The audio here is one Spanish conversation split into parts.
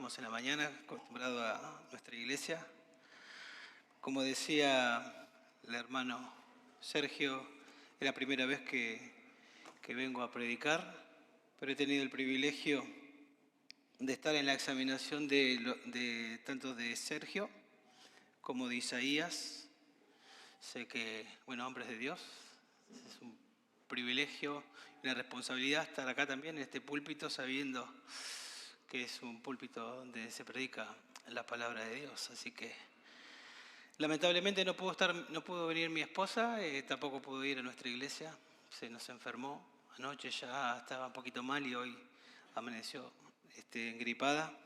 oramos en la mañana, acostumbrado a nuestra iglesia. Como decía el hermano Sergio, es la primera vez que vengo a predicar, pero he tenido el privilegio de estar en la examinación tanto de Sergio como de Isaías. Sé que, hombres de Dios, es un privilegio y una responsabilidad estar acá también en este púlpito, sabiendo que es un púlpito donde se predica la palabra de Dios. Así que lamentablemente no pudo venir mi esposa, tampoco pudo ir a nuestra iglesia, se nos enfermó. Anoche ya estaba un poquito mal y hoy amaneció engripada.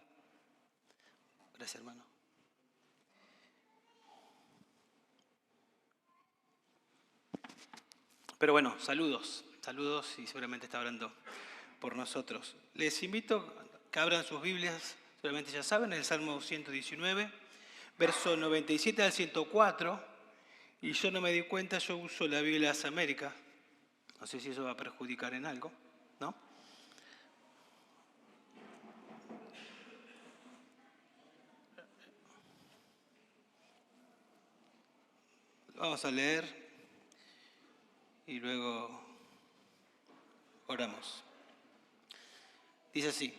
Gracias, hermano. Pero bueno, saludos y seguramente está orando por nosotros. Les invito a que abran sus Biblias, seguramente ya saben, el Salmo 119, verso 97 al 104, y yo no me di cuenta, yo uso la Biblia de las Américas, no sé si eso va a perjudicar en algo, ¿no? Vamos a leer y luego oramos. Dice así: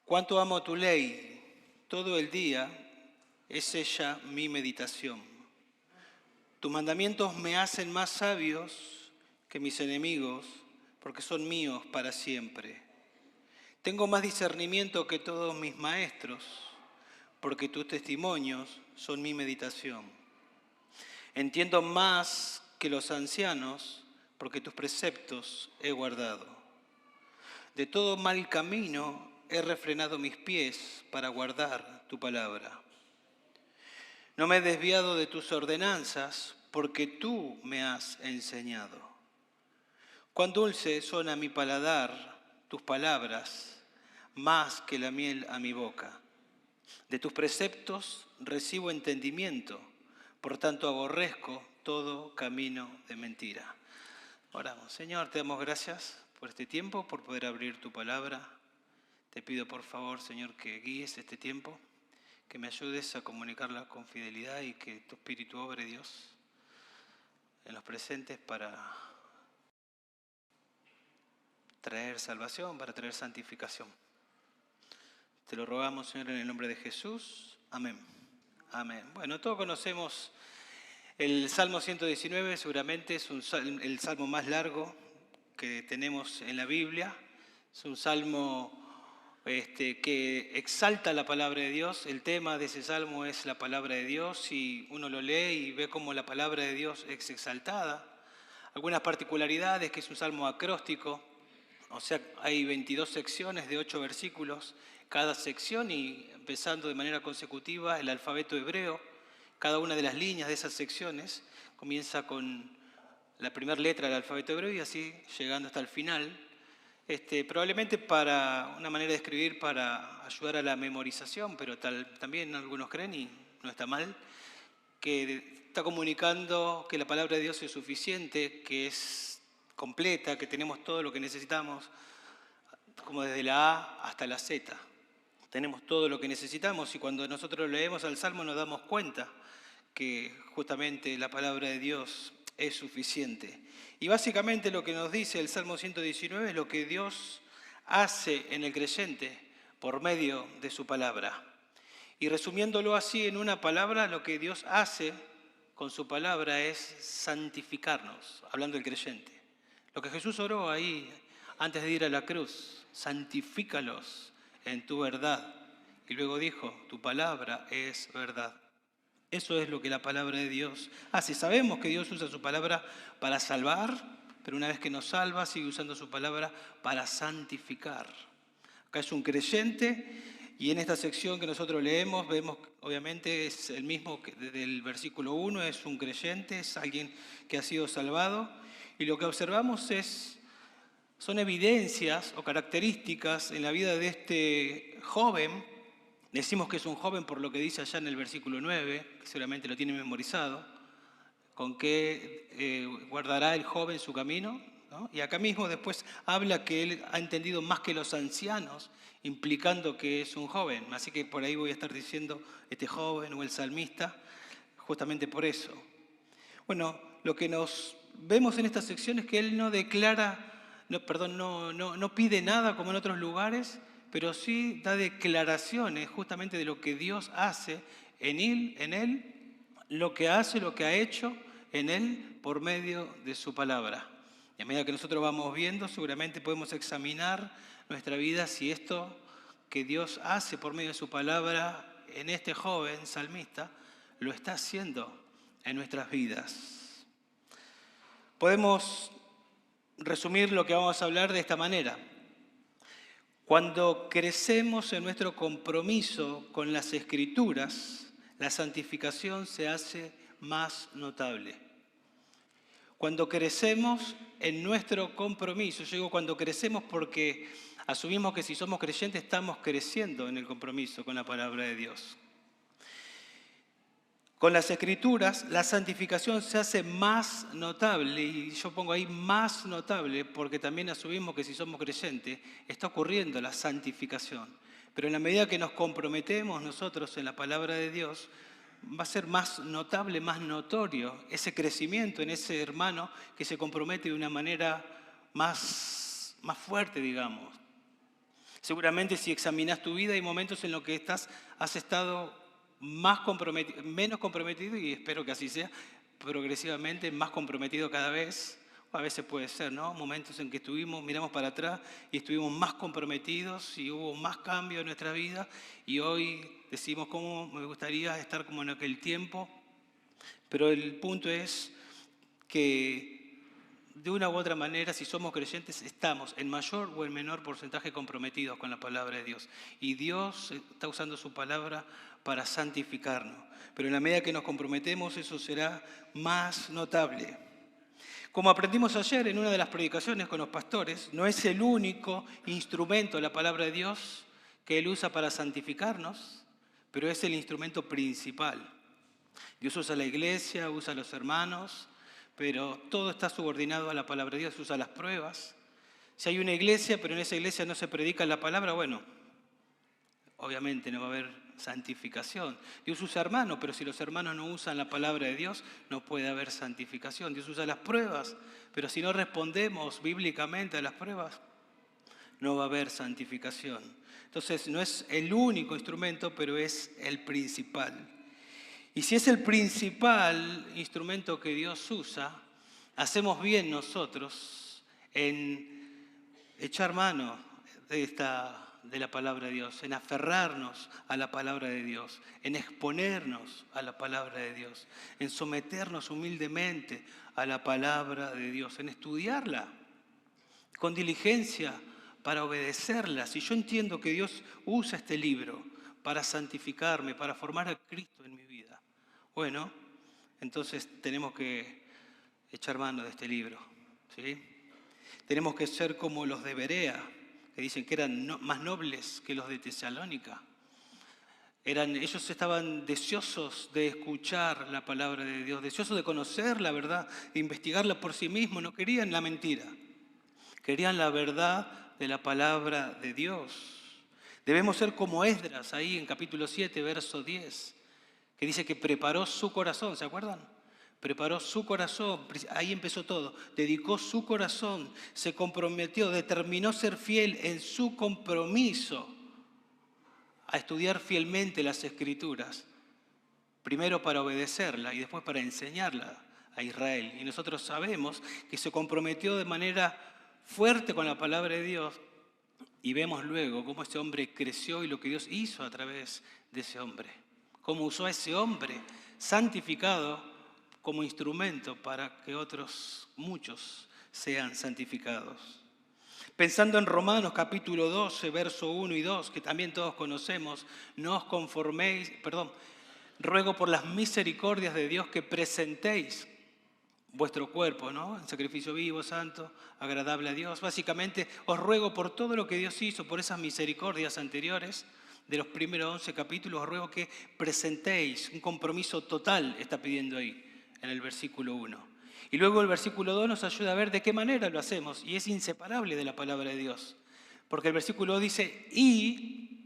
cuánto amo tu ley, todo el día es ella mi meditación. Tus mandamientos me hacen más sabios que mis enemigos, porque son míos para siempre. Tengo más discernimiento que todos mis maestros, porque tus testimonios son mi meditación. Entiendo más que los ancianos, porque tus preceptos he guardado. De todo mal camino he refrenado mis pies para guardar tu palabra. No me he desviado de tus ordenanzas, porque tú me has enseñado. Cuán dulce son a mi paladar tus palabras, más que la miel a mi boca. De tus preceptos recibo entendimiento, por tanto aborrezco todo camino de mentira. Oramos. Señor, te damos gracias por este tiempo, por poder abrir tu palabra. Te pido por favor, Señor, que guíes este tiempo, que me ayudes a comunicarla con fidelidad y que tu Espíritu obre, Dios, en los presentes para traer salvación, para traer santificación. Te lo rogamos, Señor, en el nombre de Jesús. Amén. Amén. Bueno, todos conocemos el Salmo 119, seguramente es el salmo más largo que tenemos en la Biblia. Es un salmo que exalta la palabra de Dios. El tema de ese salmo es la palabra de Dios y uno lo lee y ve cómo la palabra de Dios es exaltada. Algunas particularidades, que es un salmo acróstico, o sea, hay 22 secciones de 8 versículos cada sección y empezando de manera consecutiva el alfabeto hebreo. Cada una de las líneas de esas secciones comienza con la primera letra del alfabeto hebreo y así llegando hasta el final. Probablemente para una manera de escribir para ayudar a la memorización, pero también algunos creen, y no está mal, que está comunicando que la palabra de Dios es suficiente, que es completa, que tenemos todo lo que necesitamos, como desde la A hasta la Z. Tenemos todo lo que necesitamos y cuando nosotros leemos al Salmo nos damos cuenta que justamente la palabra de Dios es suficiente. Y básicamente lo que nos dice el Salmo 119 es lo que Dios hace en el creyente por medio de su palabra. Y resumiéndolo así en una palabra, lo que Dios hace con su palabra es santificarnos, hablando del creyente. Lo que Jesús oró ahí antes de ir a la cruz: santifícalos en tu verdad. Y luego dijo: tu palabra es verdad. Eso es lo que la palabra de Dios hace. Sabemos que Dios usa su palabra para salvar, pero una vez que nos salva, sigue usando su palabra para santificar. Acá es un creyente y en esta sección que nosotros leemos, vemos, obviamente, es el mismo que desde el versículo 1, es un creyente, es alguien que ha sido salvado. Y lo que observamos son evidencias o características en la vida de este joven. Decimos que es un joven por lo que dice allá en el versículo 9, que seguramente lo tiene memorizado, con qué guardará el joven su camino, ¿no? Y acá mismo después habla que él ha entendido más que los ancianos implicando que es un joven. Así que por ahí voy a estar diciendo este joven o el salmista, justamente por eso. Bueno, lo que nos vemos en esta sección es que él no declara, no pide nada como en otros lugares, pero sí da declaraciones justamente de lo que Dios hace en él, lo que hace, lo que ha hecho en él por medio de su palabra. Y a medida que nosotros vamos viendo, seguramente podemos examinar nuestra vida si esto que Dios hace por medio de su palabra en este joven salmista lo está haciendo en nuestras vidas. Podemos resumir lo que vamos a hablar de esta manera. Cuando crecemos en nuestro compromiso con las Escrituras, la santificación se hace más notable. Cuando crecemos en nuestro compromiso, yo digo cuando crecemos porque asumimos que si somos creyentes estamos creciendo en el compromiso con la palabra de Dios. Con las Escrituras la santificación se hace más notable, y yo pongo ahí más notable porque también asumimos que si somos creyentes está ocurriendo la santificación. Pero en la medida que nos comprometemos nosotros en la palabra de Dios, va a ser más notable, más notorio ese crecimiento en ese hermano que se compromete de una manera más fuerte, digamos. Seguramente si examinas tu vida hay momentos en los que has estado menos comprometido, y espero que así sea, progresivamente más comprometido cada vez. A veces puede ser, ¿no? Momentos en que miramos para atrás y estuvimos más comprometidos y hubo más cambio en nuestra vida y hoy decimos cómo me gustaría estar como en aquel tiempo. Pero el punto es que de una u otra manera, si somos creyentes, estamos en mayor o en menor porcentaje comprometidos con la palabra de Dios. Y Dios está usando su palabra para santificarnos. Pero en la medida que nos comprometemos, eso será más notable. Como aprendimos ayer en una de las predicaciones con los pastores, no es el único instrumento, la palabra de Dios, que Él usa para santificarnos, pero es el instrumento principal. Dios usa la iglesia, usa a los hermanos, pero todo está subordinado a la palabra de Dios, usa las pruebas. Si hay una iglesia, pero en esa iglesia no se predica la palabra, bueno, obviamente no va a haber santificación. Dios usa hermanos, pero si los hermanos no usan la palabra de Dios, no puede haber santificación. Dios usa las pruebas, pero si no respondemos bíblicamente a las pruebas, no va a haber santificación. Entonces, no es el único instrumento, pero es el principal. Y si es el principal instrumento que Dios usa, hacemos bien nosotros en echar mano de la palabra de Dios, en aferrarnos a la palabra de Dios, en exponernos a la palabra de Dios, en someternos humildemente a la palabra de Dios, en estudiarla con diligencia para obedecerla. Si yo entiendo que Dios usa este libro para santificarme, para formar a Cristo en mi vida, bueno, entonces tenemos que echar mano de este libro, ¿sí? Tenemos que ser como los de Berea, que dicen que eran más nobles que los de Tesalónica. Ellos estaban deseosos de escuchar la palabra de Dios, deseosos de conocer la verdad, de investigarla por sí mismos. No querían la mentira, querían la verdad de la palabra de Dios. Debemos ser como Esdras, ahí en capítulo 7, verso 10, que dice que preparó su corazón, ¿se acuerdan? Preparó su corazón, ahí empezó todo, dedicó su corazón, se comprometió, determinó ser fiel en su compromiso a estudiar fielmente las Escrituras, primero para obedecerla y después para enseñarla a Israel. Y nosotros sabemos que se comprometió de manera fuerte con la palabra de Dios y vemos luego cómo ese hombre creció y lo que Dios hizo a través de ese hombre, cómo usó a ese hombre santificado como instrumento para que muchos sean santificados. Pensando en Romanos capítulo 12, verso 1 y 2, que también todos conocemos, no os conforméis, ruego por las misericordias de Dios que presentéis vuestro cuerpo, ¿no? En sacrificio vivo, santo, agradable a Dios. Básicamente, os ruego por todo lo que Dios hizo, por esas misericordias anteriores, de los primeros 11 capítulos, os ruego que presentéis un compromiso total, está pidiendo ahí, en el versículo 1. Y luego el versículo 2 nos ayuda a ver de qué manera lo hacemos, y es inseparable de la palabra de Dios. Porque el versículo dice y,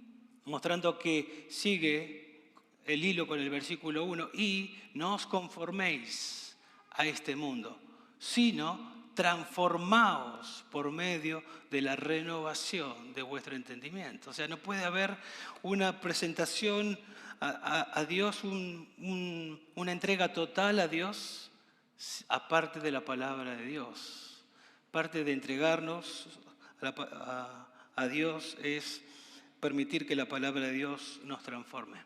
mostrando que sigue el hilo con el versículo 1, y no os conforméis a este mundo, sino transformaos por medio de la renovación de vuestro entendimiento. O sea, no puede haber una presentación a Dios, una entrega total a Dios, aparte de la palabra de Dios. Parte de entregarnos a Dios es permitir que la palabra de Dios nos transforme.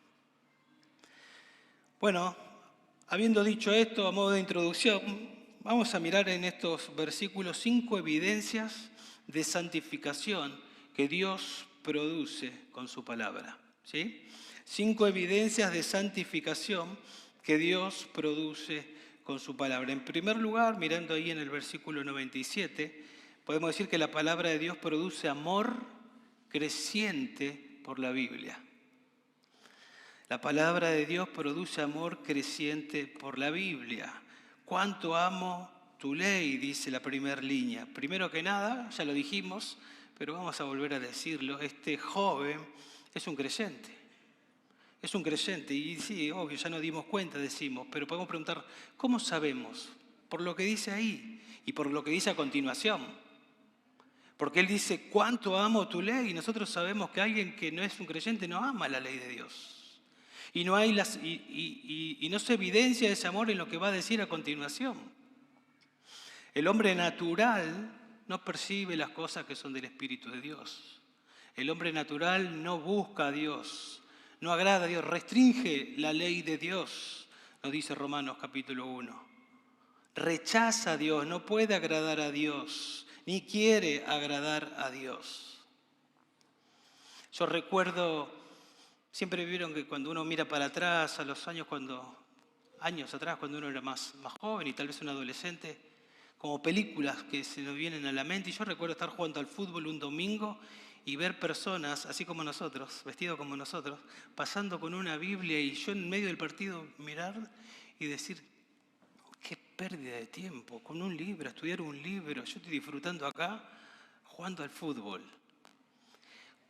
Bueno, habiendo dicho esto a modo de introducción, vamos a mirar en estos versículos 5 evidencias de santificación que Dios produce con su palabra. ¿Sí? 5 evidencias de santificación que Dios produce con su palabra. En primer lugar, mirando ahí en el versículo 97, podemos decir que la palabra de Dios produce amor creciente por la Biblia. La palabra de Dios produce amor creciente por la Biblia. ¿Cuánto amo tu ley?, dice la primera línea. Primero que nada, ya lo dijimos, pero vamos a volver a decirlo, este joven es un creyente. Es un creyente, y sí, obvio, ya nos dimos cuenta, decimos, pero podemos preguntar, ¿cómo sabemos? Por lo que dice ahí y por lo que dice a continuación. Porque él dice, ¿cuánto amo tu ley? Y nosotros sabemos que alguien que no es un creyente no ama la ley de Dios. Y no se evidencia ese amor en lo que va a decir a continuación. El hombre natural no percibe las cosas que son del Espíritu de Dios. El hombre natural no busca a Dios, no agrada a Dios, restringe la ley de Dios, nos dice Romanos capítulo 1. Rechaza a Dios, no puede agradar a Dios, ni quiere agradar a Dios. Yo recuerdo, siempre vieron que cuando uno mira para atrás, a los años atrás, cuando uno era más joven y tal vez un adolescente, como películas que se nos vienen a la mente. Y yo recuerdo estar jugando al fútbol un domingo y ver personas, así como nosotros, vestidos como nosotros, pasando con una Biblia y yo en medio del partido mirar y decir, qué pérdida de tiempo, con un libro, estudiar un libro. Yo estoy disfrutando acá jugando al fútbol.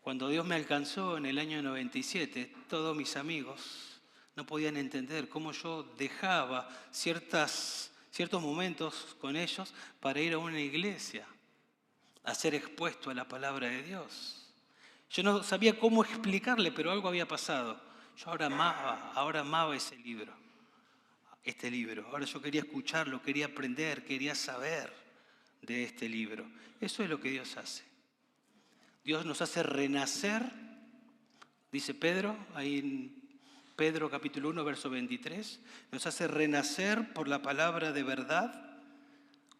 Cuando Dios me alcanzó en el año 97, todos mis amigos no podían entender cómo yo dejaba ciertos momentos con ellos para ir a una iglesia, a ser expuesto a la palabra de Dios. Yo no sabía cómo explicarle, pero algo había pasado. Yo ahora amaba este libro. Ahora yo quería escucharlo, quería aprender, quería saber de este libro. Eso es lo que Dios hace. Dios nos hace renacer, dice Pedro, ahí en Pedro capítulo 1, verso 23, nos hace renacer por la palabra de verdad.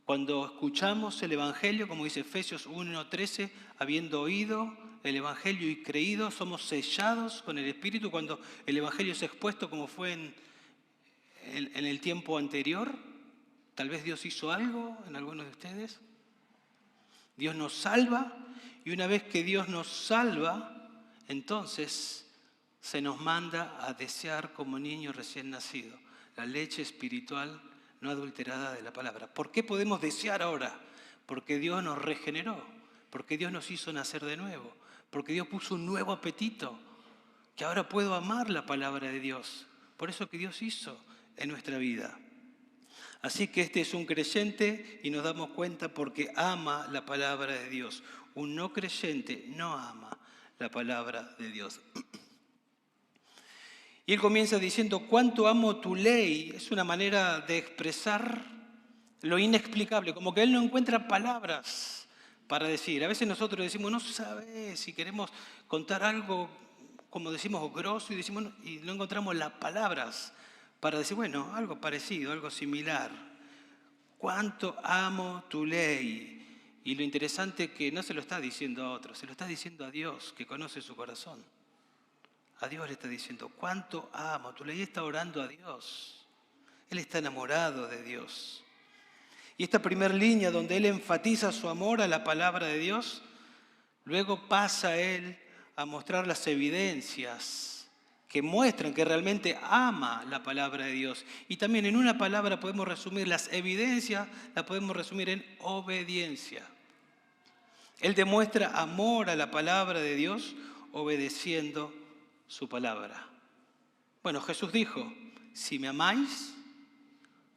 Cuando escuchamos el Evangelio, como dice Efesios 1:13, habiendo oído el Evangelio y creído, somos sellados con el Espíritu. Cuando el Evangelio es expuesto, como fue en el tiempo anterior, tal vez Dios hizo algo en algunos de ustedes. Dios nos salva, y una vez que Dios nos salva, entonces se nos manda a desear como niño recién nacido la leche espiritual no adulterada de la palabra. ¿Por qué podemos desear ahora? Porque Dios nos regeneró, porque Dios nos hizo nacer de nuevo, porque Dios puso un nuevo apetito, que ahora puedo amar la palabra de Dios. Por eso que Dios hizo en nuestra vida. Así que este es un creyente y nos damos cuenta porque ama la palabra de Dios. Un no creyente no ama la palabra de Dios. Y él comienza diciendo, ¿cuánto amo tu ley? Es una manera de expresar lo inexplicable, como que él no encuentra palabras para decir. A veces nosotros decimos, no sabes, si queremos contar algo, como decimos, grosso, y no encontramos las palabras para decir, bueno, algo parecido, algo similar. ¿Cuánto amo tu ley? Y lo interesante es que no se lo está diciendo a otro, se lo está diciendo a Dios, que conoce su corazón. A Dios le está diciendo, ¿cuánto amo tu ley? Está orando a Dios. Él está enamorado de Dios. Y esta primera línea donde él enfatiza su amor a la palabra de Dios, luego pasa él a mostrar las evidencias que muestran que realmente ama la palabra de Dios. Y también en una palabra podemos resumir las evidencias, la podemos resumir en obediencia. Él demuestra amor a la palabra de Dios obedeciendo su palabra. Bueno, Jesús dijo, si me amáis,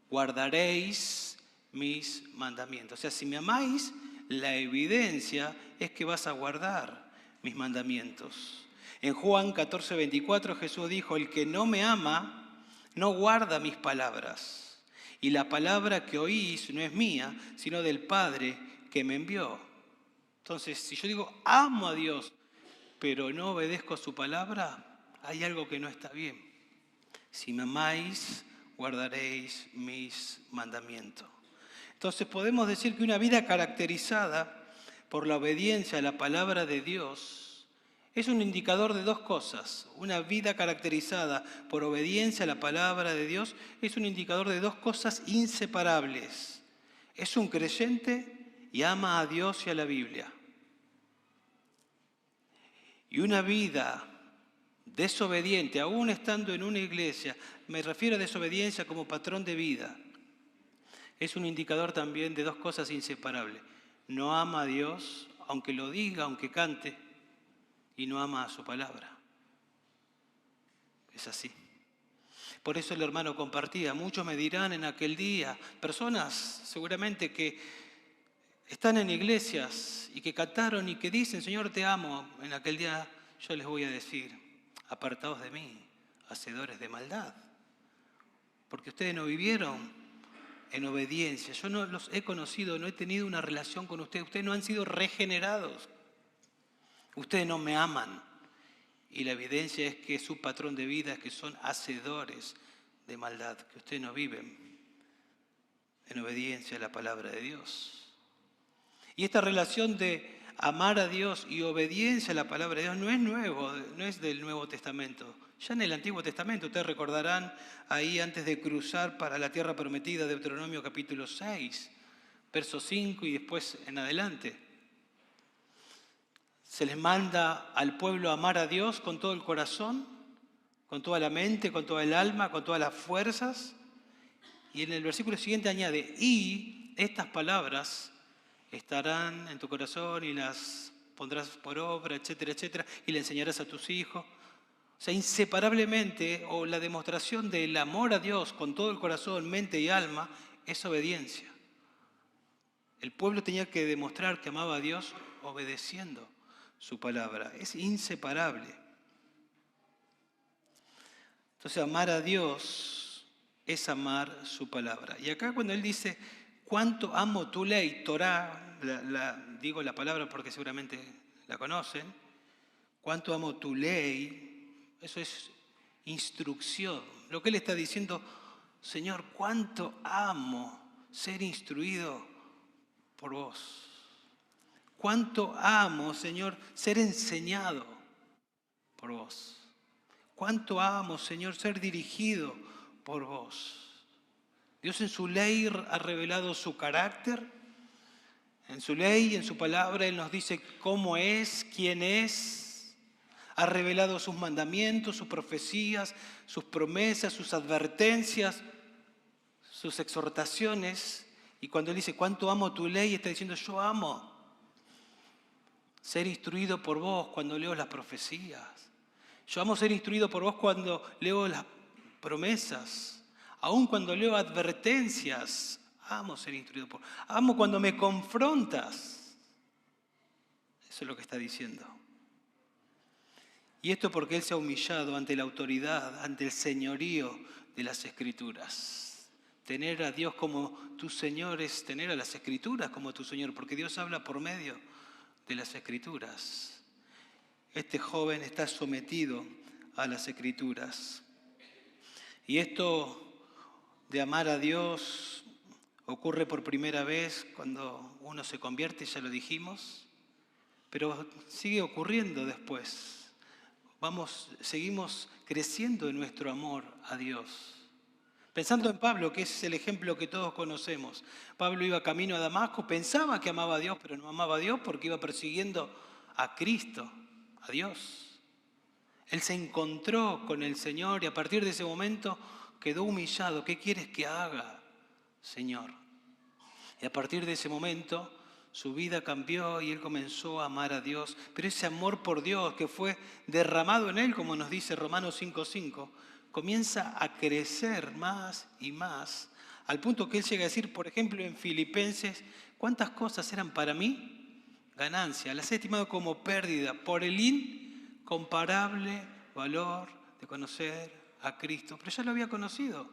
guardaréis mis mandamientos. O sea, si me amáis, la evidencia es que vas a guardar mis mandamientos. En Juan 14:24 Jesús dijo, el que no me ama, no guarda mis palabras. Y la palabra que oís no es mía, sino del Padre que me envió. Entonces, si yo digo, amo a Dios, pero no obedezco a su palabra, hay algo que no está bien. Si me amáis, guardaréis mis mandamientos. Entonces podemos decir que una vida caracterizada por la obediencia a la palabra de Dios es un indicador de dos cosas. Una vida caracterizada por obediencia a la palabra de Dios es un indicador de dos cosas inseparables. Es un creyente y ama a Dios y a la Biblia. Y una vida desobediente, aún estando en una iglesia, me refiero a desobediencia como patrón de vida, es un indicador también de dos cosas inseparables. No ama a Dios, aunque lo diga, aunque cante, y no ama a su palabra. Es así. Por eso el hermano compartía, muchos me dirán en aquel día, personas seguramente que están en iglesias y que cantaron y que dicen, Señor, te amo, en aquel día yo les voy a decir, apartados de mí, hacedores de maldad, porque ustedes no vivieron en obediencia. Yo no los he conocido, no he tenido una relación con ustedes. Ustedes no han sido regenerados. Ustedes no me aman. Y la evidencia es que su patrón de vida es que son hacedores de maldad, que ustedes no viven en obediencia a la palabra de Dios. Y esta relación de amar a Dios y obediencia a la palabra de Dios no es nuevo, no es del Nuevo Testamento. Ya en el Antiguo Testamento, ustedes recordarán ahí antes de cruzar para la tierra prometida, Deuteronomio capítulo 6, verso 5 y después en adelante. Se les manda al pueblo a amar a Dios con todo el corazón, con toda la mente, con toda el alma, con todas las fuerzas. Y en el versículo siguiente añade, y estas palabras estarán en tu corazón y las pondrás por obra, etcétera, etcétera, y le enseñarás a tus hijos. O sea, inseparablemente, o la demostración del amor a Dios con todo el corazón, mente y alma, es obediencia. El pueblo tenía que demostrar que amaba a Dios obedeciendo su palabra. Es inseparable. Entonces, amar a Dios es amar su palabra. Y acá cuando él dice, cuánto amo tu ley, Torá, digo la palabra porque seguramente la conocen, cuánto amo tu ley, eso es instrucción. Lo que él está diciendo, Señor, cuánto amo ser instruido por vos. Cuánto amo, Señor, ser enseñado por vos. Cuánto amo, Señor, ser dirigido por vos. Dios en su ley ha revelado su carácter. En su ley, en su palabra, Él nos dice cómo es, quién es. Ha revelado sus mandamientos, sus profecías, sus promesas, sus advertencias, sus exhortaciones. Y cuando Él dice, cuánto amo tu ley, está diciendo, yo amo ser instruido por vos cuando leo las profecías. Yo amo ser instruido por vos cuando leo las promesas. Aún cuando leo advertencias, amo ser instruido por vos. Amo cuando me confrontas. Eso es lo que está diciendo. Y esto porque Él se ha humillado ante la autoridad, ante el señorío de las Escrituras. Tener a Dios como tu Señor es tener a las Escrituras como tu Señor, porque Dios habla por medio de las Escrituras. Este joven está sometido a las Escrituras. Y esto de amar a Dios ocurre por primera vez cuando uno se convierte, ya lo dijimos, pero sigue ocurriendo después. Seguimos creciendo en nuestro amor a Dios. Pensando en Pablo, que es el ejemplo que todos conocemos. Pablo iba camino a Damasco, pensaba que amaba a Dios, pero no amaba a Dios porque iba persiguiendo a Cristo, a Dios. Él se encontró con el Señor y a partir de ese momento quedó humillado. ¿Qué quieres que haga, Señor? Y a partir de ese momento su vida cambió y él comenzó a amar a Dios. Pero ese amor por Dios que fue derramado en él, como nos dice Romanos 5:5, comienza a crecer más y más, al punto que él llega a decir, por ejemplo, en Filipenses, ¿cuántas cosas eran para mí? Ganancia, las he estimado como pérdida por el incomparable valor de conocer a Cristo. Pero ya lo había conocido,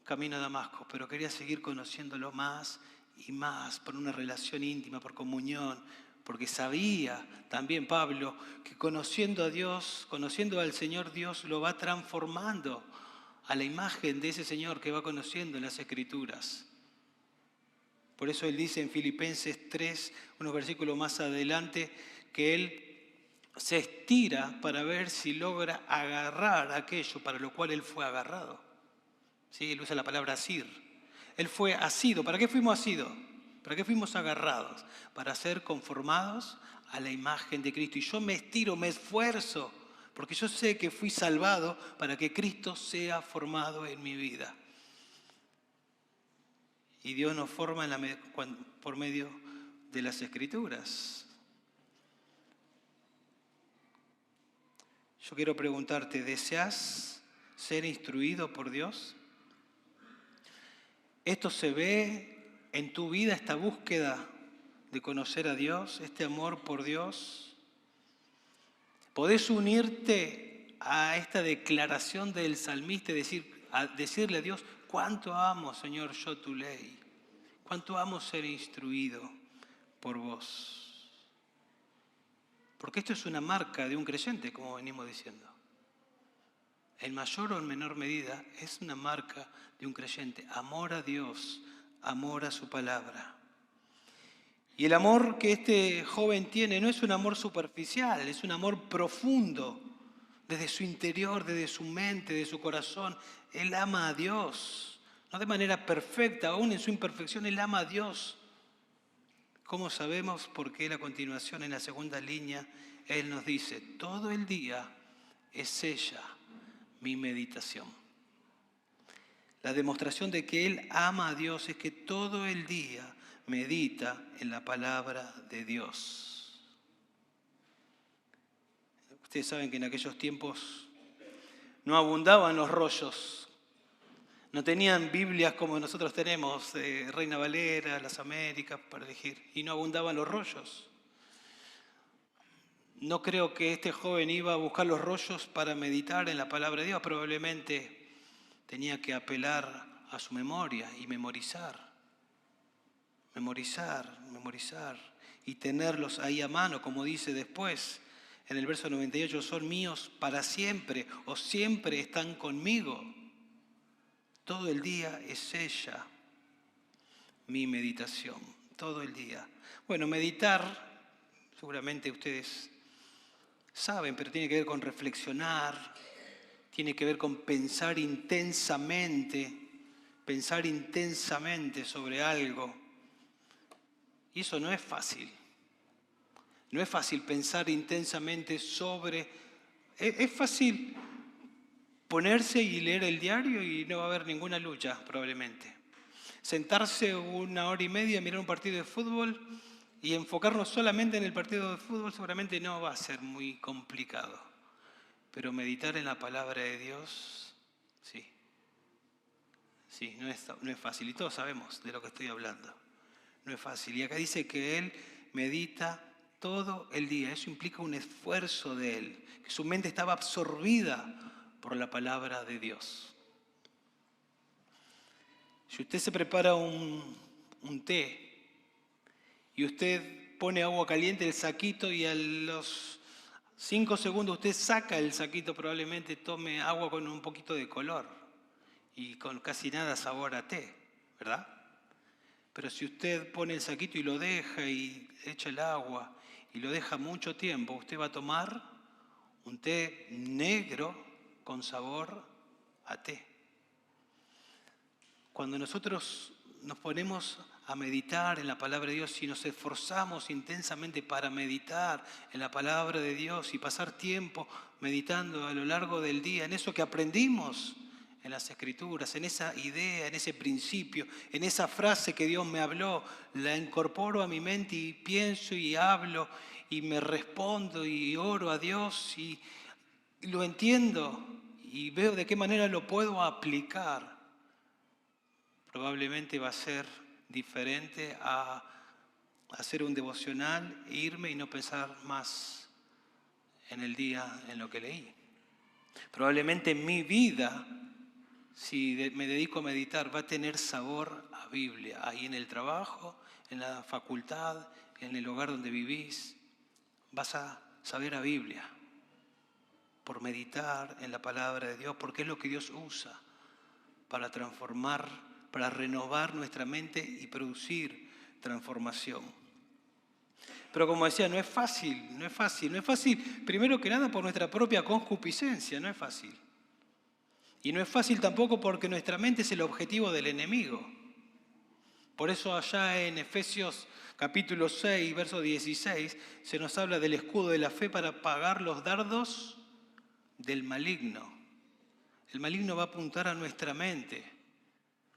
camino a Damasco, pero quería seguir conociéndolo más y más, por una relación íntima, por comunión, porque sabía también Pablo que conociendo a Dios, conociendo al Señor, Dios lo va transformando a la imagen de ese Señor que va conociendo en las Escrituras. Por eso él dice en Filipenses 3, unos versículos más adelante, que él se estira para ver si logra agarrar aquello para lo cual él fue agarrado. ¿Sí? Él usa la palabra asir. Él fue asido. ¿Para qué fuimos asidos? ¿Para qué fuimos agarrados? Para ser conformados a la imagen de Cristo. Y yo me estiro, me esfuerzo, porque yo sé que fui salvado para que Cristo sea formado en mi vida. Y Dios nos forma por medio de las Escrituras. Yo quiero preguntarte, ¿deseas ser instruido por Dios? ¿Esto se ve en tu vida, esta búsqueda de conocer a Dios, este amor por Dios? ¿Podés unirte a esta declaración del salmista y decirle a Dios, cuánto amo, Señor, yo tu ley? Cuánto amo ser instruido por vos. Porque esto es una marca de un creyente, como venimos diciendo. En mayor o en menor medida es una marca de un creyente. Amor a Dios, amor a su palabra. Y el amor que este joven tiene no es un amor superficial, es un amor profundo, desde su interior, desde su mente, de su corazón. Él ama a Dios, no de manera perfecta, aún en su imperfección, él ama a Dios. ¿Cómo sabemos? Porque él a continuación, en la segunda línea, él nos dice, todo el día es ella mi meditación. La demostración de que él ama a Dios es que todo el día medita en la palabra de Dios. Ustedes saben que en aquellos tiempos no abundaban los rollos. No tenían Biblias como nosotros tenemos, Reina Valera, las Américas, para elegir. Y no abundaban los rollos. No creo que este joven iba a buscar los rollos para meditar en la palabra de Dios. Probablemente tenía que apelar a su memoria y memorizar. Y tenerlos ahí a mano, como dice después en el verso 98, son míos para siempre o siempre están conmigo. Todo el día es ella mi meditación, todo el día. Bueno, meditar, seguramente ustedes saben, pero tiene que ver con reflexionar, tiene que ver con pensar intensamente sobre algo. Y eso no es fácil. No es fácil pensar intensamente sobre... Es fácil ponerse y leer el diario y no va a haber ninguna lucha, probablemente. Sentarse 1 hora y media, mirar un partido de fútbol y enfocarnos solamente en el partido de fútbol seguramente no va a ser muy complicado. Pero meditar en la palabra de Dios, sí. Sí, no es fácil. Y todos sabemos de lo que estoy hablando. No es fácil. Y acá dice que él medita todo el día. Eso implica un esfuerzo de él. Que su mente estaba absorbida por la palabra de Dios. Si usted se prepara un té y usted pone agua caliente en el saquito y a los 5 segundos usted saca el saquito, probablemente tome agua con un poquito de color y con casi nada sabor a té, ¿verdad? Pero si usted pone el saquito y lo deja y echa el agua y lo deja mucho tiempo, usted va a tomar un té negro con sabor a té. Cuando nosotros nos ponemos a meditar en la palabra de Dios y nos esforzamos intensamente para meditar en la palabra de Dios y pasar tiempo meditando a lo largo del día en eso que aprendimos en las Escrituras, en esa idea, en ese principio, en esa frase que Dios me habló, la incorporo a mi mente y pienso y hablo y me respondo y oro a Dios y lo entiendo y veo de qué manera lo puedo aplicar, probablemente va a ser diferente a hacer un devocional, irme y no pensar más en el día en lo que leí. Probablemente mi vida, si me dedico a meditar, va a tener sabor a Biblia, ahí en el trabajo, en la facultad, en el lugar donde vivís. Vas a saber a Biblia por meditar en la palabra de Dios, porque es lo que Dios usa para transformar, para renovar nuestra mente y producir transformación. Pero como decía, no es fácil. No es fácil, primero que nada, por nuestra propia concupiscencia, no es fácil. Y no es fácil tampoco porque nuestra mente es el objetivo del enemigo. Por eso allá en Efesios capítulo 6, verso 16, se nos habla del escudo de la fe para apagar los dardos del maligno. El maligno va a apuntar a nuestra mente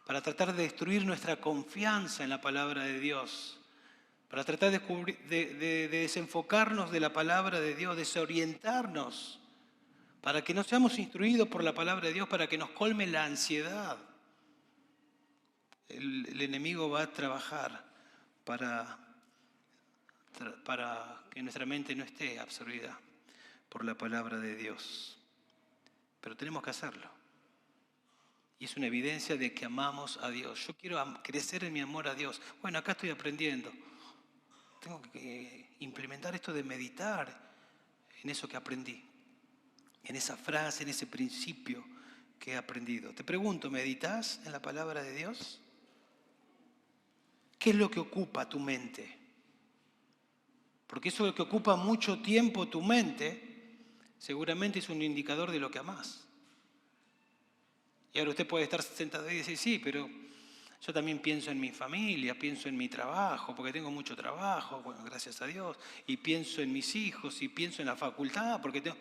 para tratar de destruir nuestra confianza en la palabra de Dios, para tratar de desenfocarnos de la palabra de Dios, desorientarnos, para que no seamos instruidos por la palabra de Dios, para que nos colme la ansiedad. El enemigo va a trabajar para que nuestra mente no esté absorbida por la palabra de Dios. Pero tenemos que hacerlo. Y es una evidencia de que amamos a Dios. Yo quiero crecer en mi amor a Dios. Bueno, acá estoy aprendiendo. Tengo que implementar esto de meditar en eso que aprendí, en esa frase, en ese principio que he aprendido. Te pregunto, ¿meditas en la palabra de Dios? ¿Qué es lo que ocupa tu mente? Porque eso que ocupa mucho tiempo tu mente, seguramente es un indicador de lo que amás. Y ahora usted puede estar sentado y decir, sí, pero yo también pienso en mi familia, pienso en mi trabajo, porque tengo mucho trabajo, bueno, gracias a Dios, y pienso en mis hijos, y pienso en la facultad, porque tengo...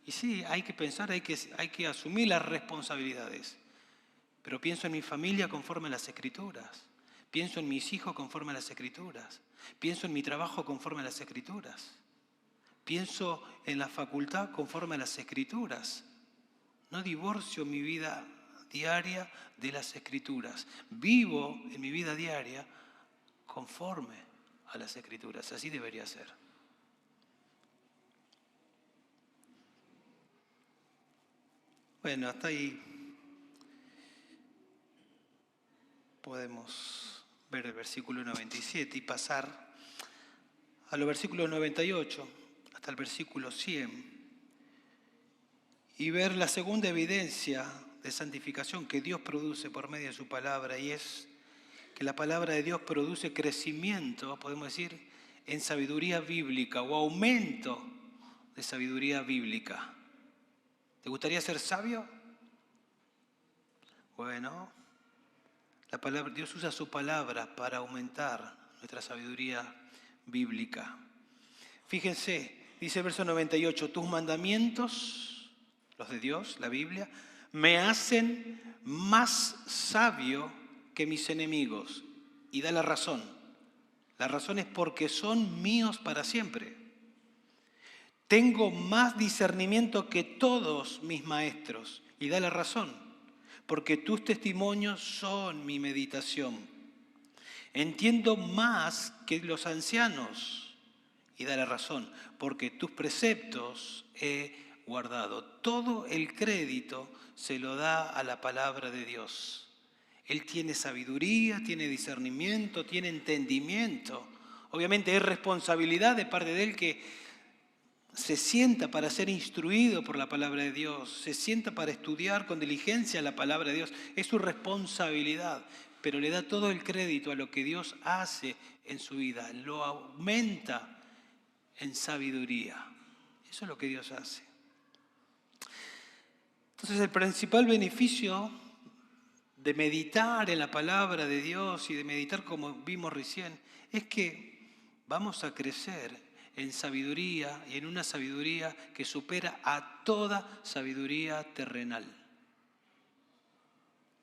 Y sí, hay que pensar, hay que asumir las responsabilidades. Pero pienso en mi familia conforme a las Escrituras. Pienso en mis hijos conforme a las Escrituras. Pienso en mi trabajo conforme a las Escrituras. Pienso en la facultad conforme a las Escrituras. No divorcio mi vida diaria de las Escrituras. Vivo en mi vida diaria conforme a las Escrituras. Así debería ser. Bueno, hasta ahí podemos ver el versículo 97 y pasar a los versículos 98 hasta el versículo 100 y ver la segunda evidencia de santificación que Dios produce por medio de su palabra, y es que la palabra de Dios produce crecimiento, podemos decir, en sabiduría bíblica o aumento de sabiduría bíblica. ¿Te gustaría ser sabio? Bueno, Dios usa su palabra para aumentar nuestra sabiduría bíblica. Fíjense, dice el verso 98, tus mandamientos, los de Dios, la Biblia, me hacen más sabio que mis enemigos. Y da la razón. La razón es porque son míos para siempre. Tengo más discernimiento que todos mis maestros. Y da la razón, porque tus testimonios son mi meditación. Entiendo más que los ancianos. Y da la razón, porque tus preceptos he guardado. Todo el crédito se lo da a la palabra de Dios. Él tiene sabiduría, tiene discernimiento, tiene entendimiento. Obviamente es responsabilidad de parte de él que se sienta para ser instruido por la palabra de Dios, se sienta para estudiar con diligencia la palabra de Dios. Es su responsabilidad, pero le da todo el crédito a lo que Dios hace en su vida. Lo aumenta en sabiduría. Eso es lo que Dios hace. Entonces el principal beneficio de meditar en la palabra de Dios y de meditar como vimos recién es que vamos a crecer en sabiduría y en una sabiduría que supera a toda sabiduría terrenal.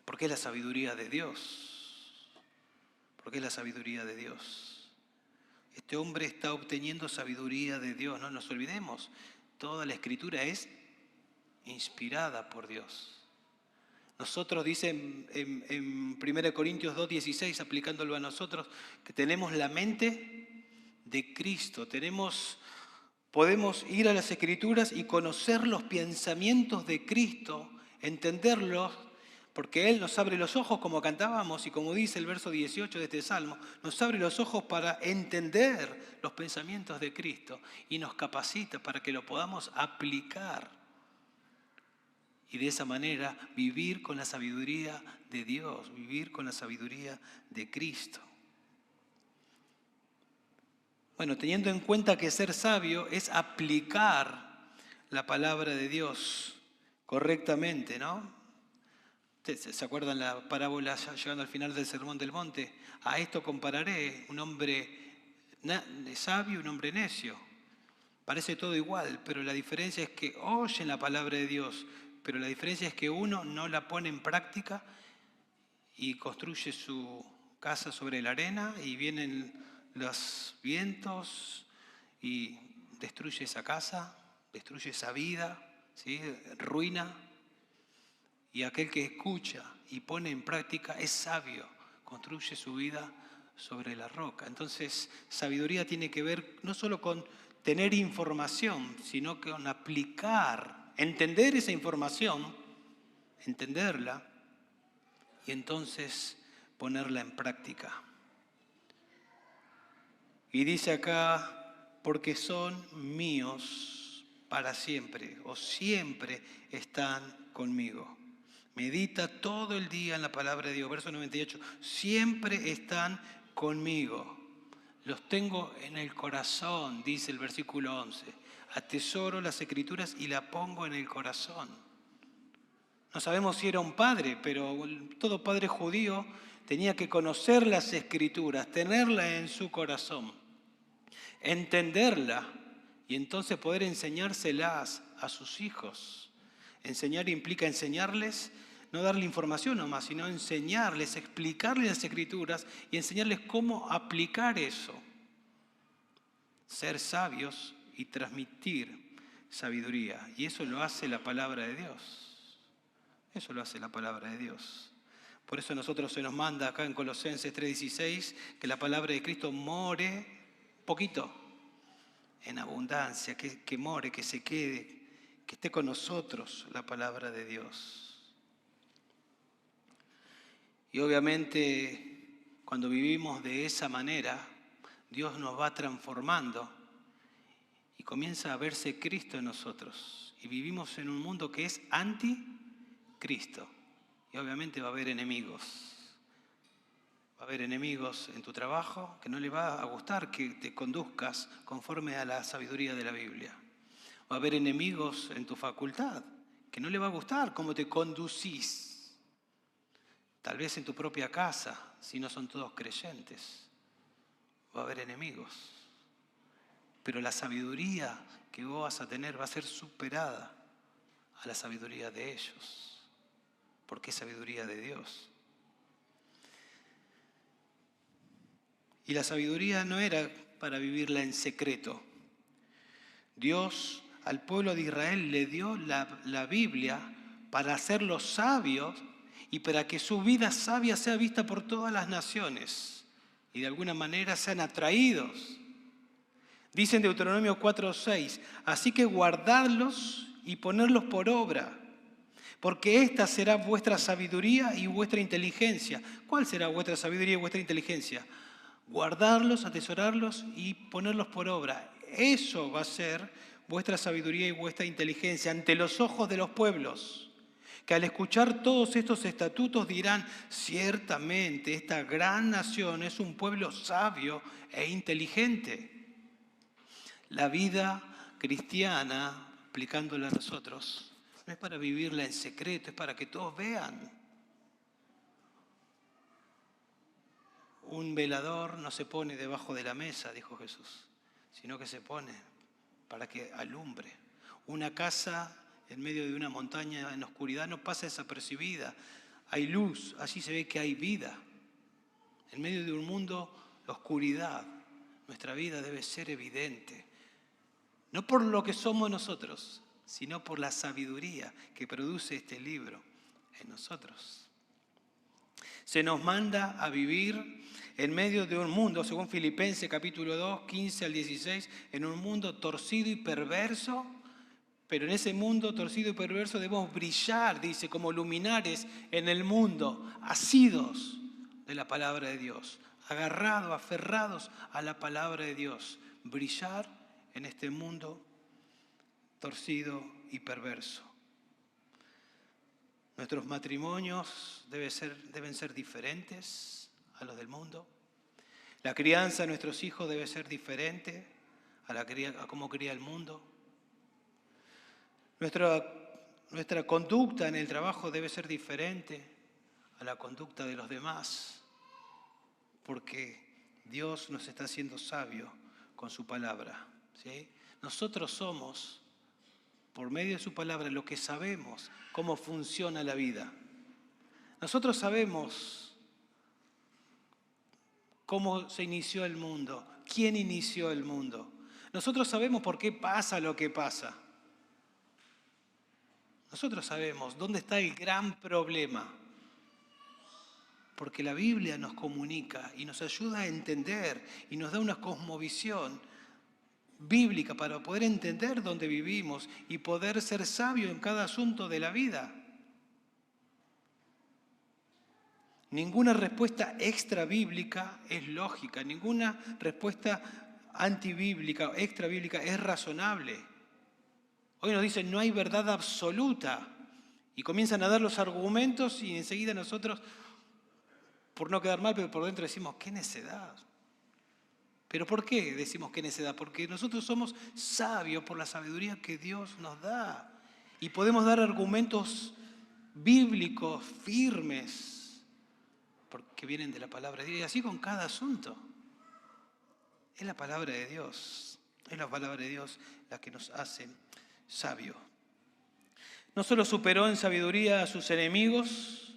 Porque es la sabiduría de Dios. Porque es la sabiduría de Dios. Este hombre está obteniendo sabiduría de Dios. No nos olvidemos, toda la Escritura es inspirada por Dios. Nosotros, dice en 1 Corintios 2:16, aplicándolo a nosotros, que tenemos la mente de Cristo. Podemos ir a las Escrituras y conocer los pensamientos de Cristo, entenderlos, porque Él nos abre los ojos, como cantábamos, y como dice el verso 18 de este Salmo, nos abre los ojos para entender los pensamientos de Cristo y nos capacita para que lo podamos aplicar. Y de esa manera vivir con la sabiduría de Dios, vivir con la sabiduría de Cristo. Bueno, teniendo en cuenta que ser sabio es aplicar la palabra de Dios correctamente, ¿no? ¿Se acuerdan la parábola llegando al final del Sermón del Monte? A esto compararé un hombre sabio y un hombre necio. Parece todo igual, pero la diferencia es que oyen la palabra de Dios, pero la diferencia es que uno no la pone en práctica y construye su casa sobre la arena y vienen los vientos y destruye esa casa, destruye esa vida, ¿sí? Ruina. Y aquel que escucha y pone en práctica es sabio, construye su vida sobre la roca. Entonces, sabiduría tiene que ver no solo con tener información, sino con aplicar, entender esa información, entenderla y entonces ponerla en práctica. Y dice acá, porque son míos para siempre, o siempre están conmigo. Medita todo el día en la palabra de Dios. Verso 98, siempre están conmigo. Los tengo en el corazón, dice el versículo 11. Atesoro las Escrituras y la pongo en el corazón. No sabemos si era un padre, pero todo padre judío tenía que conocer las Escrituras, tenerla en su corazón, entenderla y entonces poder enseñárselas a sus hijos. Enseñar implica enseñarles, no darle información nomás, sino enseñarles, explicarles las Escrituras y enseñarles cómo aplicar eso. Ser sabios y transmitir sabiduría. Y eso lo hace la palabra de Dios. Eso lo hace la palabra de Dios. Por eso a nosotros se nos manda acá en Colosenses 3:16 que la palabra de Cristo more poquito, en abundancia, que more, que se quede, que esté con nosotros la palabra de Dios. Y obviamente cuando vivimos de esa manera, Dios nos va transformando y comienza a verse Cristo en nosotros. Y vivimos en un mundo que es anticristo. Y obviamente va a haber enemigos. Va a haber enemigos en tu trabajo que no le va a gustar que te conduzcas conforme a la sabiduría de la Biblia. Va a haber enemigos en tu facultad que no le va a gustar cómo te conducís. Tal vez en tu propia casa, si no son todos creyentes, va a haber enemigos. Pero la sabiduría que vos vas a tener va a ser superada a la sabiduría de ellos, porque es sabiduría de Dios. Y la sabiduría no era para vivirla en secreto. Dios al pueblo de Israel le dio la Biblia para hacerlos sabios y para que su vida sabia sea vista por todas las naciones y de alguna manera sean atraídos. Dice en Deuteronomio 4:6, así que guardadlos y ponerlos por obra, porque esta será vuestra sabiduría y vuestra inteligencia. ¿Cuál será vuestra sabiduría y vuestra inteligencia? Guardarlos, atesorarlos y ponerlos por obra. Eso va a ser vuestra sabiduría y vuestra inteligencia ante los ojos de los pueblos, que al escuchar todos estos estatutos dirán, ciertamente esta gran nación es un pueblo sabio e inteligente. La vida cristiana, aplicándola a nosotros, no es para vivirla en secreto, es para que todos vean. Un velador no se pone debajo de la mesa, dijo Jesús, sino que se pone para que alumbre. Una casa en medio de una montaña en oscuridad no pasa desapercibida. hay luz, allí se ve que hay vida. En medio de un mundo de oscuridad, nuestra vida debe ser evidente. No por lo que somos nosotros, sino por la sabiduría que produce este libro en nosotros. Se nos manda a vivir en medio de un mundo, según Filipenses capítulo 2, 15 al 16, en un mundo torcido y perverso, pero en ese mundo torcido y perverso debemos brillar, dice, como luminares en el mundo, asidos de la palabra de Dios, agarrados, aferrados a la palabra de Dios, brillar en este mundo torcido y perverso. Nuestros matrimonios deben ser diferentes a los del mundo. La crianza de nuestros hijos debe ser diferente a cómo cría el mundo. Nuestra conducta en el trabajo debe ser diferente a la conducta de los demás, porque Dios nos está haciendo sabios con su palabra, ¿sí? Nosotros somos, por medio de su palabra, lo que sabemos cómo funciona la vida. Nosotros sabemos cómo se inició el mundo, quién inició el mundo. Nosotros sabemos por qué pasa lo que pasa. Nosotros sabemos dónde está el gran problema. Porque la Biblia nos comunica y nos ayuda a entender y nos da una cosmovisión bíblica para poder entender dónde vivimos y poder ser sabio en cada asunto de la vida. Ninguna respuesta extra bíblica es lógica, ninguna respuesta antibíblica o extra bíblica es razonable. Hoy nos dicen no hay verdad absoluta y comienzan a dar los argumentos y enseguida nosotros, por no quedar mal, pero por dentro decimos qué necedad. ¿Pero por qué decimos qué necedad? Porque nosotros somos sabios por la sabiduría que Dios nos da y podemos dar argumentos bíblicos firmes porque vienen de la palabra de Dios y así con cada asunto. Es la palabra de Dios, es la palabra de Dios la que nos hace sabios. No solo superó en sabiduría a sus enemigos,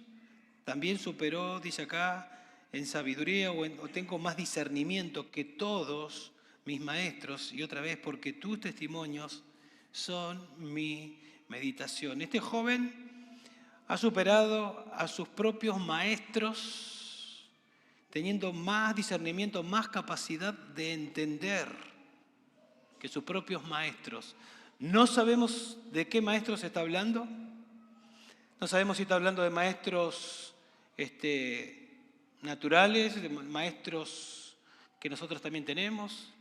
también superó, dice acá, en sabiduría o tengo más discernimiento que todos mis maestros, y otra vez, porque tus testimonios son mi meditación. Este joven ha superado a sus propios maestros, teniendo más discernimiento, más capacidad de entender que sus propios maestros. No sabemos de qué maestros está hablando. No sabemos si está hablando de maestros naturales, de maestros que nosotros también tenemos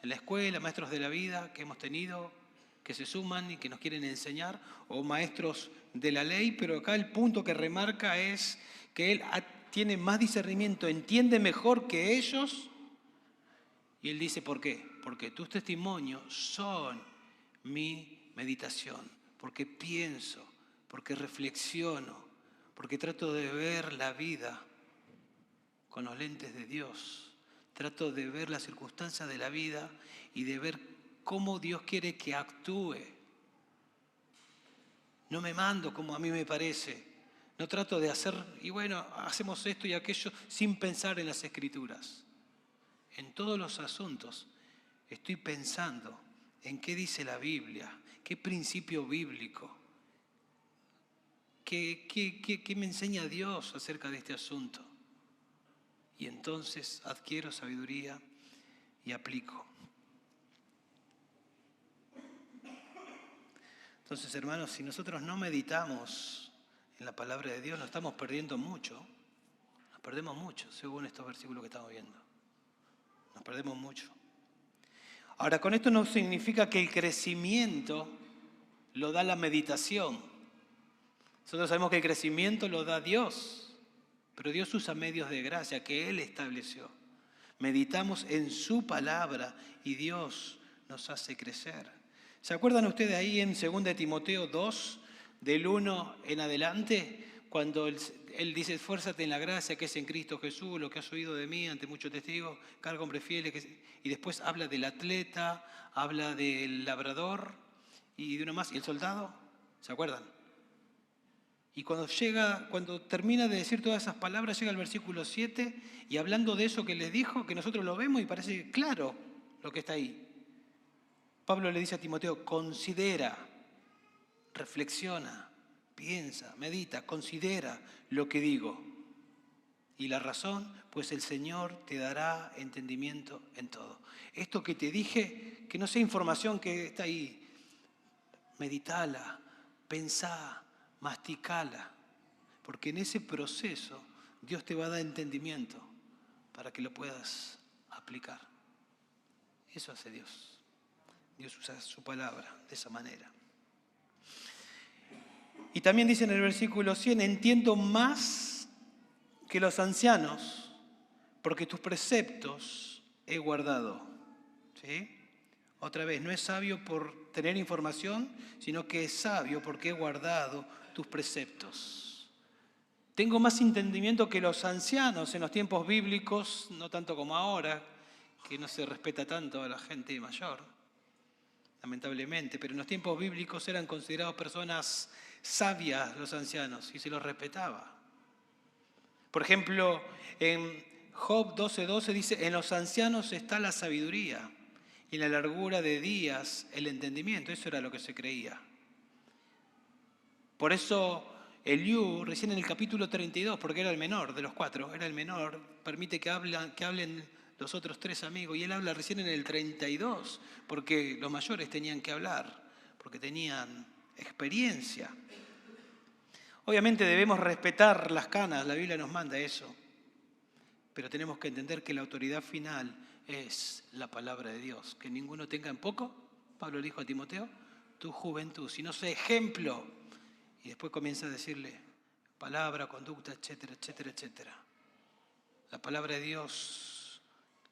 en la escuela, maestros de la vida que hemos tenido, que se suman y que nos quieren enseñar, o maestros de la ley, pero acá el punto que remarca es que él tiene más discernimiento, entiende mejor que ellos, y él dice, ¿por qué? Porque tus testimonios son mi meditación, porque pienso, porque reflexiono, porque trato de ver la vida con los lentes de Dios. Trato de ver las circunstancias de la vida y de ver cómo Dios quiere que actúe. No me mando como a mí me parece. No trato de hacer, y bueno, hacemos esto y aquello sin pensar en las Escrituras. En todos los asuntos estoy pensando en qué dice la Biblia, qué principio bíblico, qué me enseña Dios acerca de este asunto. Y entonces adquiero sabiduría y aplico. Entonces, hermanos, si nosotros no meditamos en la palabra de Dios, nos estamos perdiendo mucho. Nos perdemos mucho, según estos versículos que estamos viendo. Nos perdemos mucho. Ahora, con esto no significa que el crecimiento lo da la meditación. Nosotros sabemos que el crecimiento lo da Dios. Pero Dios usa medios de gracia que Él estableció. Meditamos en su palabra y Dios nos hace crecer. ¿Se acuerdan ustedes ahí en 2 Timoteo 2, del 1 en adelante? Cuando Él dice, esfuérzate en la gracia que es en Cristo Jesús, lo que has oído de mí ante muchos testigos, carga hombres fieles. Y después habla del atleta, habla del labrador y de uno más. ¿Y el soldado? ¿Se acuerdan? Y cuando termina de decir todas esas palabras, llega al versículo 7 y hablando de eso que les dijo, que nosotros lo vemos y parece claro lo que está ahí. Pablo le dice a Timoteo, considera, reflexiona, piensa, medita, considera lo que digo. Y la razón, pues el Señor te dará entendimiento en todo. Esto que te dije, que no sea información que está ahí, meditala, pensá, masticala, porque en ese proceso Dios te va a dar entendimiento para que lo puedas aplicar. Eso hace Dios. Dios usa su palabra de esa manera. Y también dice en el versículo 100, entiendo más que los ancianos, porque tus preceptos he guardado. ¿Sí? Otra vez, no es sabio por tener información, sino que es sabio porque he guardado tus preceptos. Tengo más entendimiento que los ancianos en los tiempos bíblicos, no tanto como ahora, que no se respeta tanto a la gente mayor, lamentablemente, pero en los tiempos bíblicos eran considerados personas sabias los ancianos y se los respetaba. Por ejemplo, en Job 12:12 dice, en los ancianos está la sabiduría y en la largura de días el entendimiento. Eso era lo que se creía. Por eso Eliú, recién en el capítulo 32, porque era el menor de los cuatro, era el menor, permite que hablen los otros tres amigos, y él habla recién en el 32, porque los mayores tenían que hablar, porque tenían experiencia. Obviamente debemos respetar las canas, la Biblia nos manda eso, pero tenemos que entender que la autoridad final es la palabra de Dios. Que ninguno tenga en poco, Pablo le dijo a Timoteo, tu juventud, si no sé ejemplo. Y después comienza a decirle palabra, conducta, etcétera, etcétera, etcétera. La palabra de Dios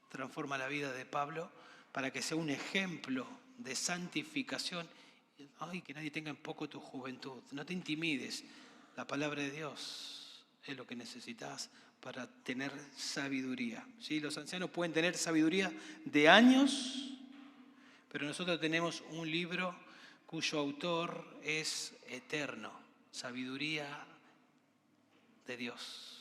transforma la vida de Pablo para que sea un ejemplo de santificación. Ay, que nadie tenga en poco tu juventud. No te intimides. La palabra de Dios es lo que necesitas para tener sabiduría. ¿Sí? Los ancianos pueden tener sabiduría de años, pero nosotros tenemos un libro cuyo autor es eterno, sabiduría de Dios.